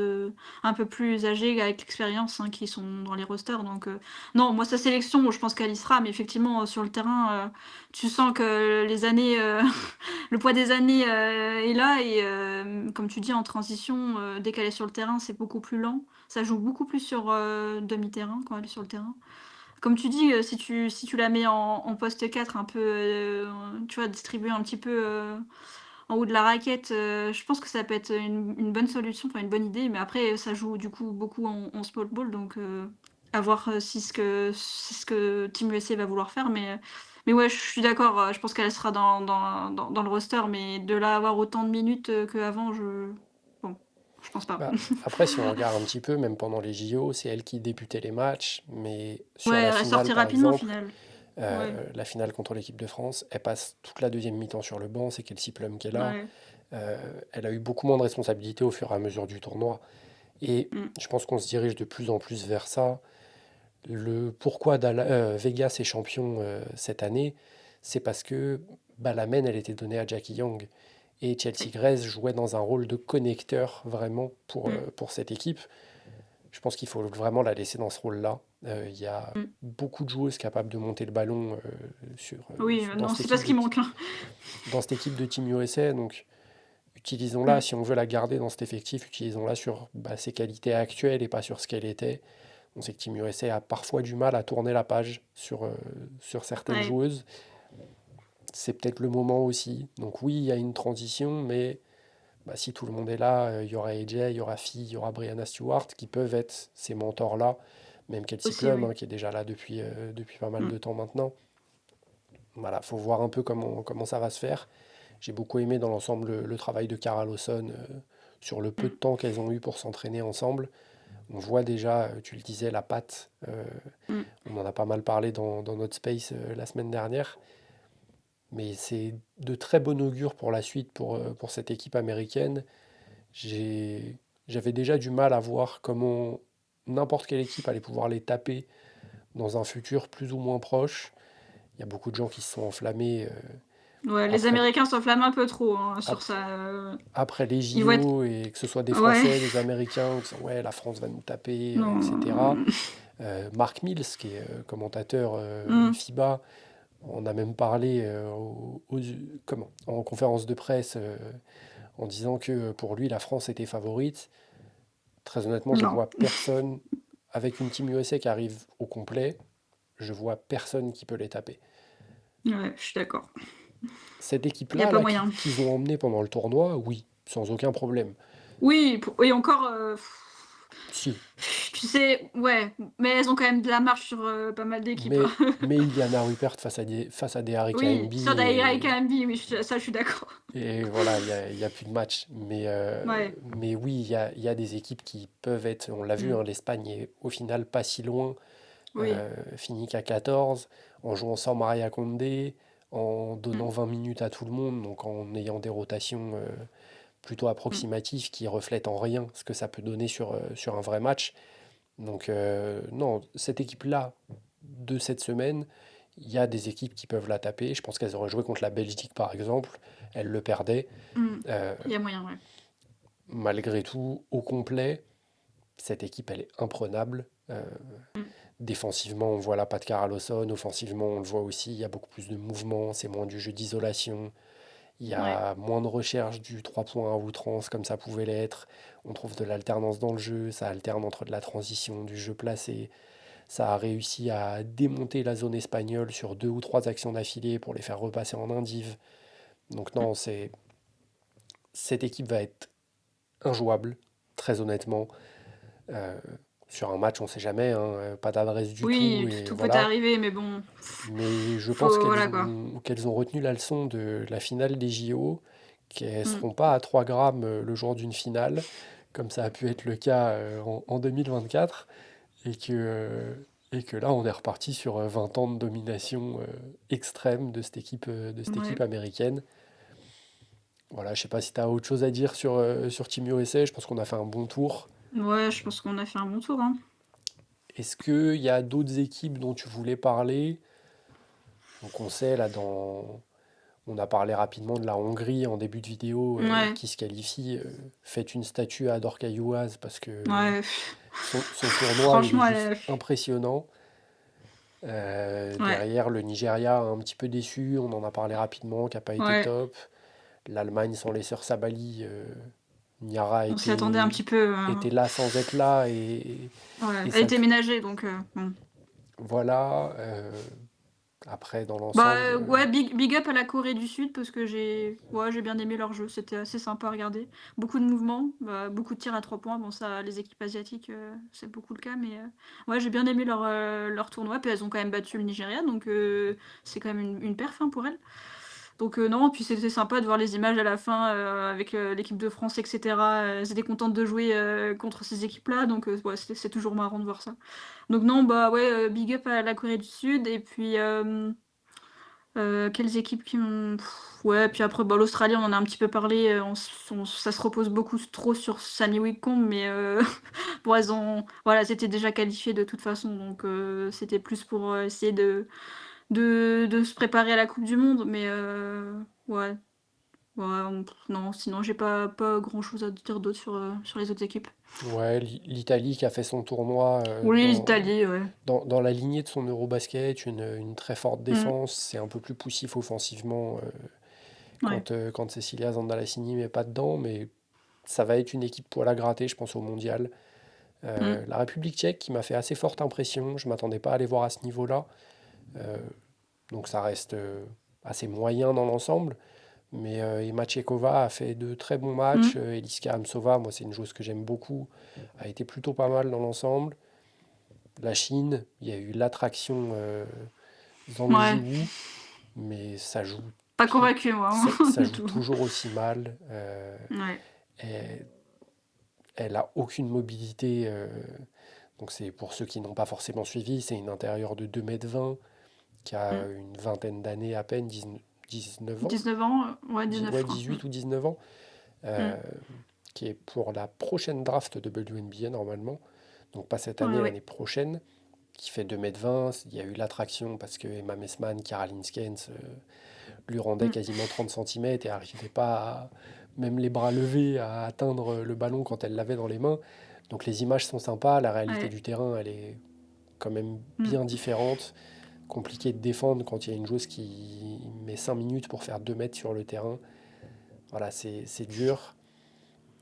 un peu plus âgées avec l'expérience, hein, qui sont dans les rosters. Donc non, moi sa sélection, je pense qu'elle y sera, mais effectivement sur le terrain, tu sens que les années, le poids des années est là et comme tu dis en transition, dès qu'elle est sur le terrain, c'est beaucoup plus lent. Ça joue beaucoup plus sur demi-terrain quand elle est sur le terrain. Comme tu dis, si tu la mets en poste 4 un peu, tu vois, distribuer un petit peu, en haut de la raquette, je pense que ça peut être une bonne solution, enfin une bonne idée. Mais après, ça joue du coup beaucoup en small ball, donc à voir, si ce que Team USA va vouloir faire. Mais ouais, je suis d'accord, je pense qu'elle sera dans le roster, mais de là à avoir autant de minutes, qu'avant, bon, je pense pas. Bah, après, si on regarde un petit peu, même pendant les JO, c'est elle qui débutait les matchs, mais sur Ouais, la elle est finale, sortie par rapidement au exemple, final. Ouais, la finale contre l'équipe de France, elle passe toute la deuxième mi-temps sur le banc, c'est Kelsey Plum qui est là. ouais. Elle a eu beaucoup moins de responsabilités au fur et à mesure du tournoi. Et Mmh. je pense qu'on se dirige de plus en plus vers ça. Le pourquoi Vegas est champion cette année, c'est parce que bah, la main, elle était donnée à Jackie Young. Et Chelsea Oui. Grace jouait dans un rôle de connecteur vraiment Mmh. pour cette équipe. Je pense qu'il faut vraiment la laisser dans ce rôle-là. Il y a Mmh. beaucoup de joueuses capables de monter le ballon Oui, dans non, cette c'est pas équipe ce qui manque, hein. dans cette équipe de Team USA. Donc utilisons-la, Mmh. si on veut la garder dans cet effectif, utilisons-la sur ses qualités actuelles et pas sur ce qu'elle était. On sait que Team USA a parfois du mal à tourner la page sur certaines Ouais, joueuses. C'est peut-être le moment aussi. Donc oui, il y a une transition, mais si tout le monde est là, il y aura AJ, il y aura Fee, il y aura Brianna Stewart qui peuvent être ces mentors-là. Même Kelsey aussi, Plum, oui. hein, qui est déjà là depuis pas mal Mmh. de temps maintenant. Voilà, faut voir un peu comment ça va se faire. J'ai beaucoup aimé dans l'ensemble le travail de Cara Lawson sur le peu de Mmh. temps qu'elles ont eu pour s'entraîner ensemble. On voit déjà, tu le disais, la patte. Mmh. On en a pas mal parlé dans notre space la semaine dernière. Mais c'est de très bon augure pour la suite pour cette équipe américaine. J'avais déjà du mal à voir comment n'importe quelle équipe allait pouvoir les taper dans un futur plus ou moins proche. Il y a beaucoup de gens qui se sont enflammés Ouais, les après, Américains s'enflamment un peu trop, hein, sur ap- ça, après les ils vont être JO et que ce soit des ouais, Français, des Américains, qui disent ouais, la France va nous taper, etc. non, Mark Mills, qui est commentateur mmh, FIBA, on a même parlé en conférence de presse en disant que pour lui, la France était favorite. Très honnêtement, je non. vois personne, avec une Team USA qui arrive au complet, je vois personne qui peut les taper. Ouais, je suis d'accord. Cette Il y a équipe-là, pas là, moyen. qu'ils ont emmenée pendant le tournoi, oui, sans aucun problème. Oui, et encore, Si, tu sais, ouais, mais elles ont quand même de la marge sur, pas mal d'équipes, hein. mais Iliana Rupert face à des Harry Oui, KMB sur Daira et KMB, oui, ça, je suis d'accord. et voilà, il y a plus de match. Ouais. Mais oui, il y a des équipes qui peuvent être, on l'a vu, Mmh. hein, l'Espagne est au final pas si loin, Oui. finit qu'à 14, en jouant sans Maria Condé, en Mmh. donnant 20 minutes à tout le monde, donc en ayant des rotations plutôt Mmh. approximatives qui reflètent en rien ce que ça peut donner sur un vrai match. Donc non, cette équipe-là de cette semaine, il y a des équipes qui peuvent la taper. Je pense qu'elles auraient joué contre la Belgique par exemple, elles le perdaient. Mmh. Euh, Il y a moyen, ouais. Malgré tout, au complet, cette équipe, elle est imprenable. Mmh. Défensivement, on voit la patte Cara Lawson. Offensivement, on le voit aussi. Il y a beaucoup plus de mouvements. C'est moins du jeu d'isolation. Il y Ouais. a moins de recherche du 3 points à outrance comme ça pouvait l'être. On trouve de l'alternance dans le jeu. Ça alterne entre de la transition, du jeu placé. Ça a réussi à démonter la zone espagnole sur 2 ou 3 actions d'affilée pour les faire repasser en indiv. Donc Mmh. non, cette équipe va être injouable, très honnêtement. Euh, sur un match, on ne sait jamais, hein, pas d'adresse du tout, Oui, et tout peut voilà. arriver, mais bon, Mais je pense faut voilà, quoi. qu'elles ont retenu la leçon de la finale des JO, qu'elles ne Mmh. seront pas à 3 grammes le jour d'une finale, comme ça a pu être le cas en 2024, et que là, on est reparti sur 20 ans de domination extrême de cette Ouais. équipe américaine. Voilà, je sais pas si tu as autre chose à dire sur Team USA, je pense qu'on a fait un bon tour. Ouais, je pense qu'on a fait un bon tour, hein. Est-ce qu'il y a d'autres équipes dont tu voulais parler? Donc on sait, on a parlé rapidement de la Hongrie en début de vidéo Ouais, qui se qualifie. Faites une statue à Dorka Youaz parce que ouais, son tournoi, il est franchement, juste impressionnant. ouais, Derrière, le Nigeria un petit peu déçu, on en a parlé rapidement, qui n'a pas été ouais, top. L'Allemagne sans les sœurs Sabali, Niara on s'y attendait un petit peu, était là sans être là ouais, et elle ça était ménagée donc bon. voilà. Après, dans Bah, l'ensemble, ouais, big up à la Corée du Sud parce que j'ai bien aimé leur jeu, c'était assez sympa à regarder. Beaucoup de mouvements, bah, beaucoup de tirs à 3 points. Bon ça, les équipes asiatiques, c'est beaucoup le cas, mais ouais, j'ai bien aimé leur tournoi, puis elles ont quand même battu le Nigeria, donc c'est quand même une perf, hein, pour elles. Donc non, puis c'était sympa de voir les images à la fin, avec, l'équipe de France et cetera, elles étaient contentes de jouer, contre ces équipes-là, donc ouais, c'est toujours marrant de voir ça. Donc non, bah, ouais, big up à la Corée du Sud et puis, quelles équipes qui m'ont ouais, puis après, bah, l'Australie, on en a un petit peu parlé, ça se repose beaucoup trop sur Sami Whitcomb, mais bon, elles étaient déjà qualifiées de toute façon, donc c'était plus pour, essayer de se préparer à la coupe du monde, mais ouais, ouais, non, sinon j'ai pas grand-chose à dire d'autre sur les autres équipes. ouais, l'Italie qui a fait son tournoi Oui, l'Italie, ouais. dans la lignée de son Eurobasket, une très forte Mmh, défense, c'est un peu plus poussif offensivement ouais. quand Cecilia Zandalassini met pas dedans, mais ça va être une équipe poil à gratter, je pense, au mondial. Mmh, La République tchèque qui m'a fait assez forte impression, je m'attendais pas à les voir à ce niveau-là, euh, donc ça reste assez moyen dans l'ensemble. Mais Emma Tchekova a fait de très bons matchs. mmh, Eliska Amsova, moi c'est une joueuse que j'aime beaucoup, a été plutôt pas mal dans l'ensemble. La Chine, il y a eu l'attraction Zhang ouais. Jiwoo, mais ça joue, Pas convaincue moi, hein, ça du joue tout. toujours aussi mal. Ouais. Elle, elle a aucune mobilité. Donc c'est pour ceux qui n'ont pas forcément suivi, c'est une intérieure de 2,20 m qui a Mmh. une vingtaine d'années à peine, 19 ans, 19 ans, ouais 19 ouais, je crois. Mmh. 18 ou 19 ans, Mmh. euh, qui est pour la prochaine draft de WNBA normalement, donc pas cette Ouais, année, ouais. l'année prochaine, qui fait 2,20 m. Il y a eu l'attraction parce que Emma Messman, Caroline Skens lui rendait Mmh. quasiment 30 cm et n'arrivait pas, même les bras levés, à atteindre le ballon quand elle l'avait dans les mains. Donc les images sont sympas, la réalité Ouais. du terrain, elle est quand même Mmh. bien différente. Compliqué de défendre quand il y a une joueuse qui met 5 minutes pour faire 2 mètres sur le terrain. Voilà, c'est dur.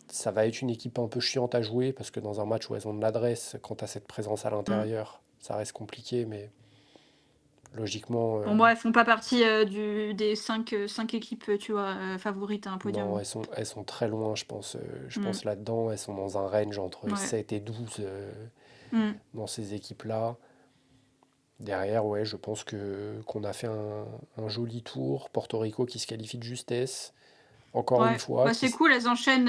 Ça va être une équipe un peu chiante à jouer parce que dans un match où elles ont de l'adresse, quand tu as cette présence à Mmh. l'intérieur, ça reste compliqué, mais logiquement, Bon, moi, elles font pas partie, des 5 équipes, tu vois, favorites à un non, podium. elles sont très loin, je Mmh. pense là-dedans. Elles sont dans un range entre Ouais. 7 et 12 Mmh. dans ces équipes-là. Derrière, ouais, je pense qu'on a fait un joli tour. Porto Rico qui se qualifie de justesse, encore une Ouais. fois, Bah, c'est cool, elles enchaînent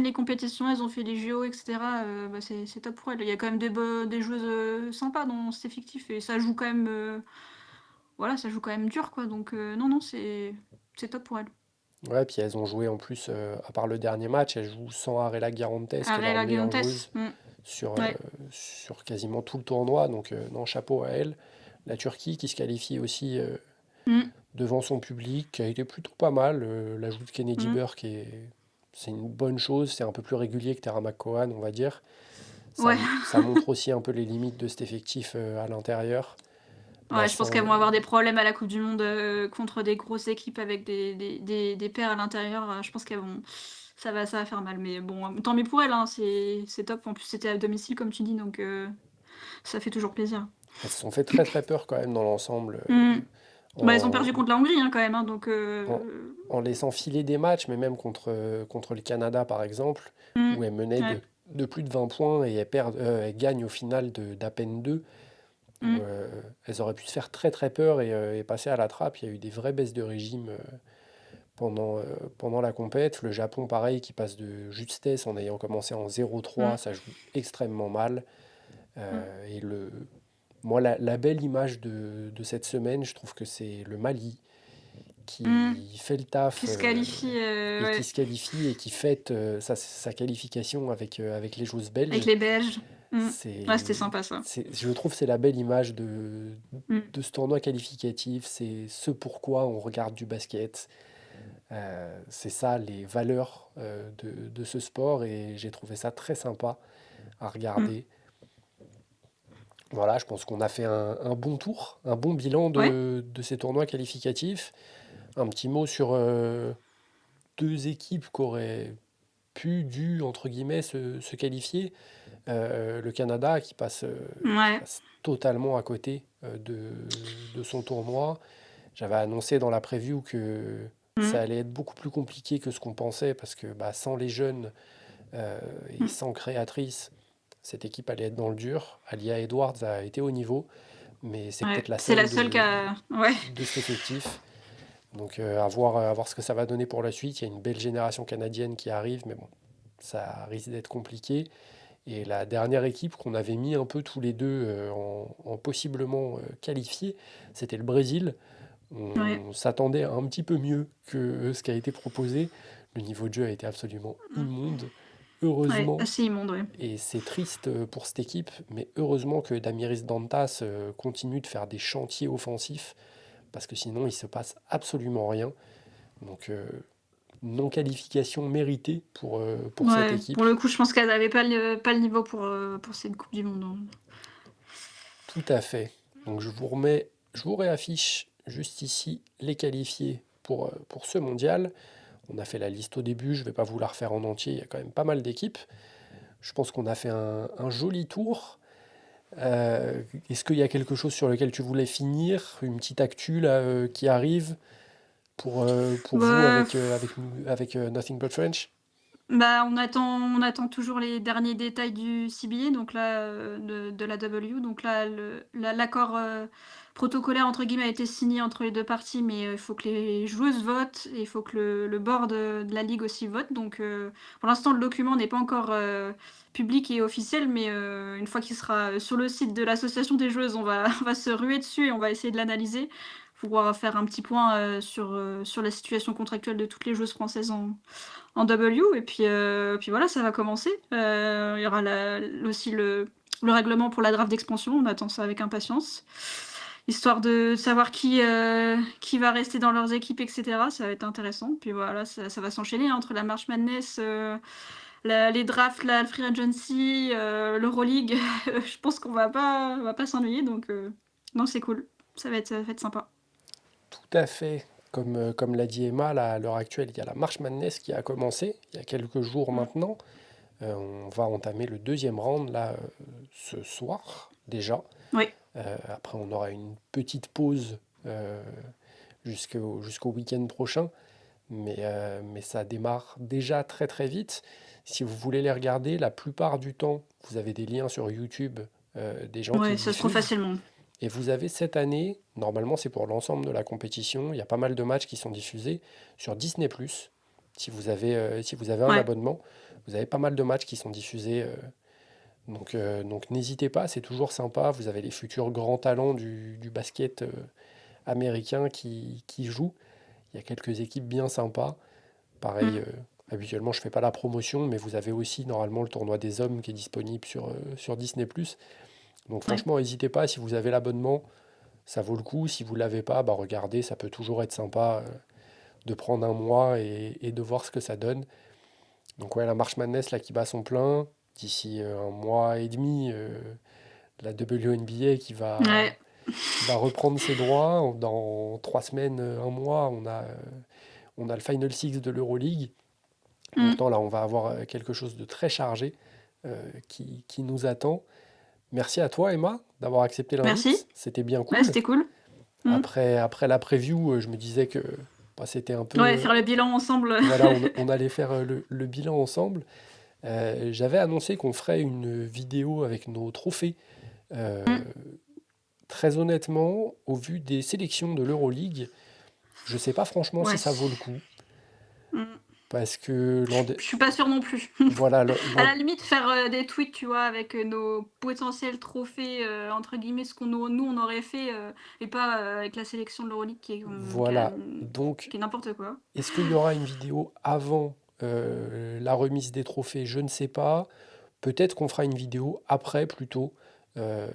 les compétitions, elles ont fait les JO et cetera, bah, c'est top pour elles. Il y a quand même des joueuses, sympas dans cet effectif et ça joue quand même, voilà, ça joue quand même dur, quoi, donc non, non, c'est top pour elles. ouais, puis elles ont joué en plus, à part le dernier match, elles jouent sans Arela Guirantes, qui est leur Arella meilleure Guiantes. joueuse, Mmh. sur, Ouais. sur quasiment tout le tournoi. Donc, non, chapeau à elle. La Turquie qui se qualifie aussi Mmh. devant son public, qui a été plutôt pas mal. L'ajout de Kennedy Mmh. Burke, c'est une bonne chose. C'est un peu plus régulier que Tara McCowan, on va dire. Ça, Ouais, ça montre aussi un peu les limites de cet effectif à l'intérieur. Là, ouais, je pense qu'elles sans... vont avoir des problèmes à la coupe du monde, contre des grosses équipes avec des paires à l'intérieur, je pense qu'elles vont ça va faire mal, mais bon, tant mieux pour elles, hein, c'est top. En plus, c'était à domicile comme tu dis, donc ça fait toujours plaisir. Elles se sont fait très très peur quand même dans l'ensemble, Mmh. Bah, ils ont en, perdu contre la Hongrie, hein, quand même, hein, donc en, en laissant filer des matchs, mais même contre le Canada par exemple, mmh, où elles menaient ouais, de plus de 20 points et elles gagnent au final d'à peine 2, où mmh, elles auraient pu se faire très très peur et passer à la trappe. Il y a eu des vraies baisses de régime pendant, pendant la compète. Le Japon, pareil, qui passe de justesse en ayant commencé en 0-3, mmh, ça joue extrêmement mal. mmh, Et moi, la belle image de cette semaine, je trouve que c'est le Mali mmh, qui fait le taf qui se qualifie, et qui ouais, se qualifie et qui fête sa qualification avec les joueuses avec belges. les Belges. Mmh. Ouais, c'était C'est, sympa ça. je trouve que c'est la belle image Mmh, de ce tournoi qualificatif. C'est ce pourquoi on regarde du basket. C'est ça les valeurs de ce sport et j'ai trouvé ça très sympa à mmh, regarder. Voilà, je pense qu'on a fait un bon tour, un bon bilan ouais, de ces tournois qualificatifs. Un petit mot sur deux équipes qui auraient dû, entre guillemets, se qualifier. Le Canada qui ouais, passe totalement à côté de son tournoi. J'avais annoncé dans la preview que mmh, ça allait être beaucoup plus compliqué que ce qu'on pensait parce que bah, sans les jeunes euh, et mmh, sans créatrice, cette équipe allait être dans le dur. Alia Edwards a été au niveau, mais c'est ouais. peut-être la C'est la seule seule qui a ouais, de cet effectif. Donc à voir ce que ça va donner pour la suite. Il y a une belle génération canadienne qui arrive, mais bon, ça risque d'être compliqué. Et la dernière équipe qu'on avait mis un peu tous les deux en possiblement qualifié, c'était le Brésil. ouais, On s'attendait à un petit peu mieux que ce qui a été proposé. Le niveau de jeu a été absolument mmh, immonde. ouais, Heureusement, assez immonde, ouais. et c'est triste pour cette équipe, mais heureusement que Damiris Dantas continue de faire des chantiers offensifs, parce que sinon il se passe absolument rien. Donc non-qualification méritée pour cette Ouais, équipe. pour le coup, je pense qu'elles avaient pas le niveau pour cette coupe du monde, hein. Tout à fait. Donc je vous réaffiche juste ici les qualifiés pour ce mondial. On a fait la liste au début, je ne vais pas vous la refaire en entier, il y a quand même pas mal d'équipes. Je pense qu'on a fait un joli tour. Est-ce qu'il y a quelque chose sur lequel tu voulais finir? Une petite actu là, qui arrive pour vous Bah, avec Nothing But French? bah, on attend toujours les derniers détails du CBA, donc là, de la W. Donc là, l'accord, «protocolaire» entre guillemets a été signé entre les 2 parties, mais il faut que les joueuses votent et il faut que le board, de la ligue aussi vote. Donc pour l'instant, le document n'est pas encore, public et officiel, mais une fois qu'il sera, sur le site de l'association des joueuses, on va on va se ruer dessus et on va essayer de l'analyser. Pour pouvoir faire un petit point, sur la situation contractuelle de toutes les joueuses françaises en W et puis voilà, ça va commencer. Il y aura aussi le règlement pour la draft d'expansion, on attend ça avec impatience. Histoire de savoir qui va rester dans leurs équipes et cetera, ça va être intéressant. Puis voilà, ça va s'enchaîner, hein, entre la March Madness, les drafts, la free agency, l'Euroleague. Je pense qu'on va pas s'ennuyer donc non, c'est cool. Ça va être sympa. Tout à fait. Comme l'a dit Emma, là, à l'heure actuelle, il y a la March Madness qui a commencé il y a quelques jours Mmh. maintenant. On va entamer le deuxième round là ce soir déjà. Oui. Après, on aura une petite pause jusqu'au week-end prochain, mais ça démarre déjà très très vite. Si vous voulez les regarder, la plupart du temps, vous avez des liens sur YouTube des gens qui Ouais, ça se trouve diffusent. facilement. Et vous avez cette année, normalement c'est pour l'ensemble de la compétition, il y a pas mal de matchs qui sont diffusés sur Disney+. Si vous avez un Ouais. abonnement, vous avez pas mal de matchs qui sont diffusés. Donc n'hésitez pas, c'est toujours sympa. Vous avez les futurs grands talents du basket américain qui jouent. Il y a quelques équipes bien sympas. Pareil, Mmh. habituellement je fais pas la promotion, mais vous avez aussi normalement le tournoi des hommes qui est disponible sur Disney+. Donc Ouais. franchement, n'hésitez pas, si vous avez l'abonnement, ça vaut le coup. Si vous ne l'avez pas, bah regardez, ça peut toujours être sympa de prendre un mois et de voir ce que ça donne. Donc ouais, la March Madness là qui bat son plein. d'ici un mois et demi, la WNBA Ouais. qui va reprendre ses droits. Dans 3 semaines, un mois, on a le Final Six de l'Euroleague. Donc Mmh. non, là, on va avoir quelque chose de très chargé qui nous attend. Merci à toi, Emma, d'avoir accepté Merci. l'invite. C'était bien Ouais, cool. c'était cool. Mmh. Après la preview, je me disais que bah, c'était un peu... Ouais, faire le bilan ensemble. voilà, on allait faire le bilan ensemble. J'avais annoncé qu'on ferait une vidéo avec nos trophées. Euh, Mmh. Très honnêtement, au vu des sélections de l'Euroleague, je ne sais pas franchement si Ouais. ça vaut le coup. Mmh. Parce que Je suis pas sûre non plus. voilà, À la limite, faire, des tweets, tu vois, avec, nos potentiels «trophées», entre guillemets, ce qu'on nous on aurait fait, et pas, avec la sélection de l'Euroleague voilà. Donc, qui est n'importe quoi. est-ce qu'il y aura une vidéo avant la remise des trophées? Je ne sais pas. Peut-être qu'on fera une vidéo après plutôt, euh,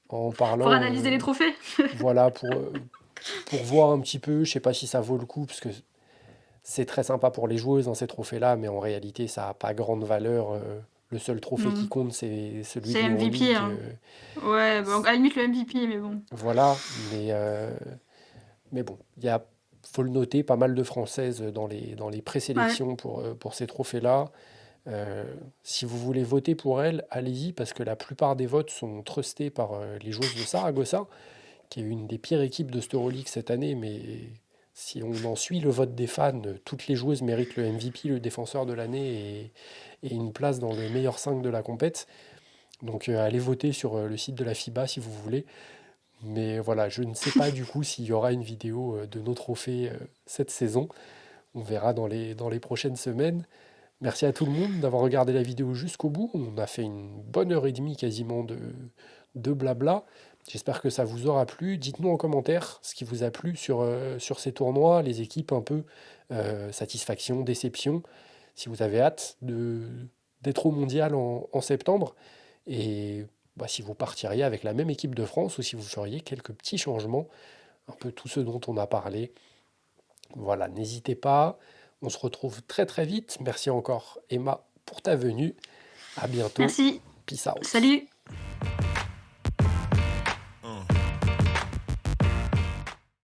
en Pour parlant, analyser les trophées? voilà, pour voir un petit peu. Je sais pas si ça vaut le coup, parce que c'est très sympa pour les joueuses, hein, ces trophées-là, mais en réalité, ça n'a pas grande valeur. Le seul trophée qui Mmh. compte, c'est celui C'est de MVP, l'Euroleague. hein. Ouais, bah, à la limite, le MVP, mais bon. Voilà, mais bon, faut le noter, pas mal de Françaises dans les Ouais. présélections pour ces trophées-là. Euh, Si vous voulez voter pour elles, allez-y, parce que la plupart des votes sont trustés par les joueuses de Saragossa, qui est une des pires équipes de cette Euroleague cette année, mais si on en suit le vote des fans, toutes les joueuses méritent le MVP, le défenseur de l'année, et une place dans le meilleur 5 de la compète. Donc allez voter sur le site de la FIBA si vous voulez. Mais voilà, je ne sais pas du coup s'il y aura une vidéo de nos trophées cette saison. On verra dans les prochaines semaines. Merci à tout le monde d'avoir regardé la vidéo jusqu'au bout. On a fait une bonne heure et demie quasiment de blabla. J'espère que ça vous aura plu. Dites-nous en commentaire ce qui vous a plu sur ces tournois, les équipes un peu, satisfaction, déception, si vous avez hâte d'être au mondial en septembre. Et bah, si vous partiriez avec la même équipe de France ou si vous feriez quelques petits changements, un peu tout ce dont on a parlé. Voilà, n'hésitez pas. On se retrouve très très vite. Merci encore Emma pour ta venue. À bientôt. Merci. Peace out. Salut.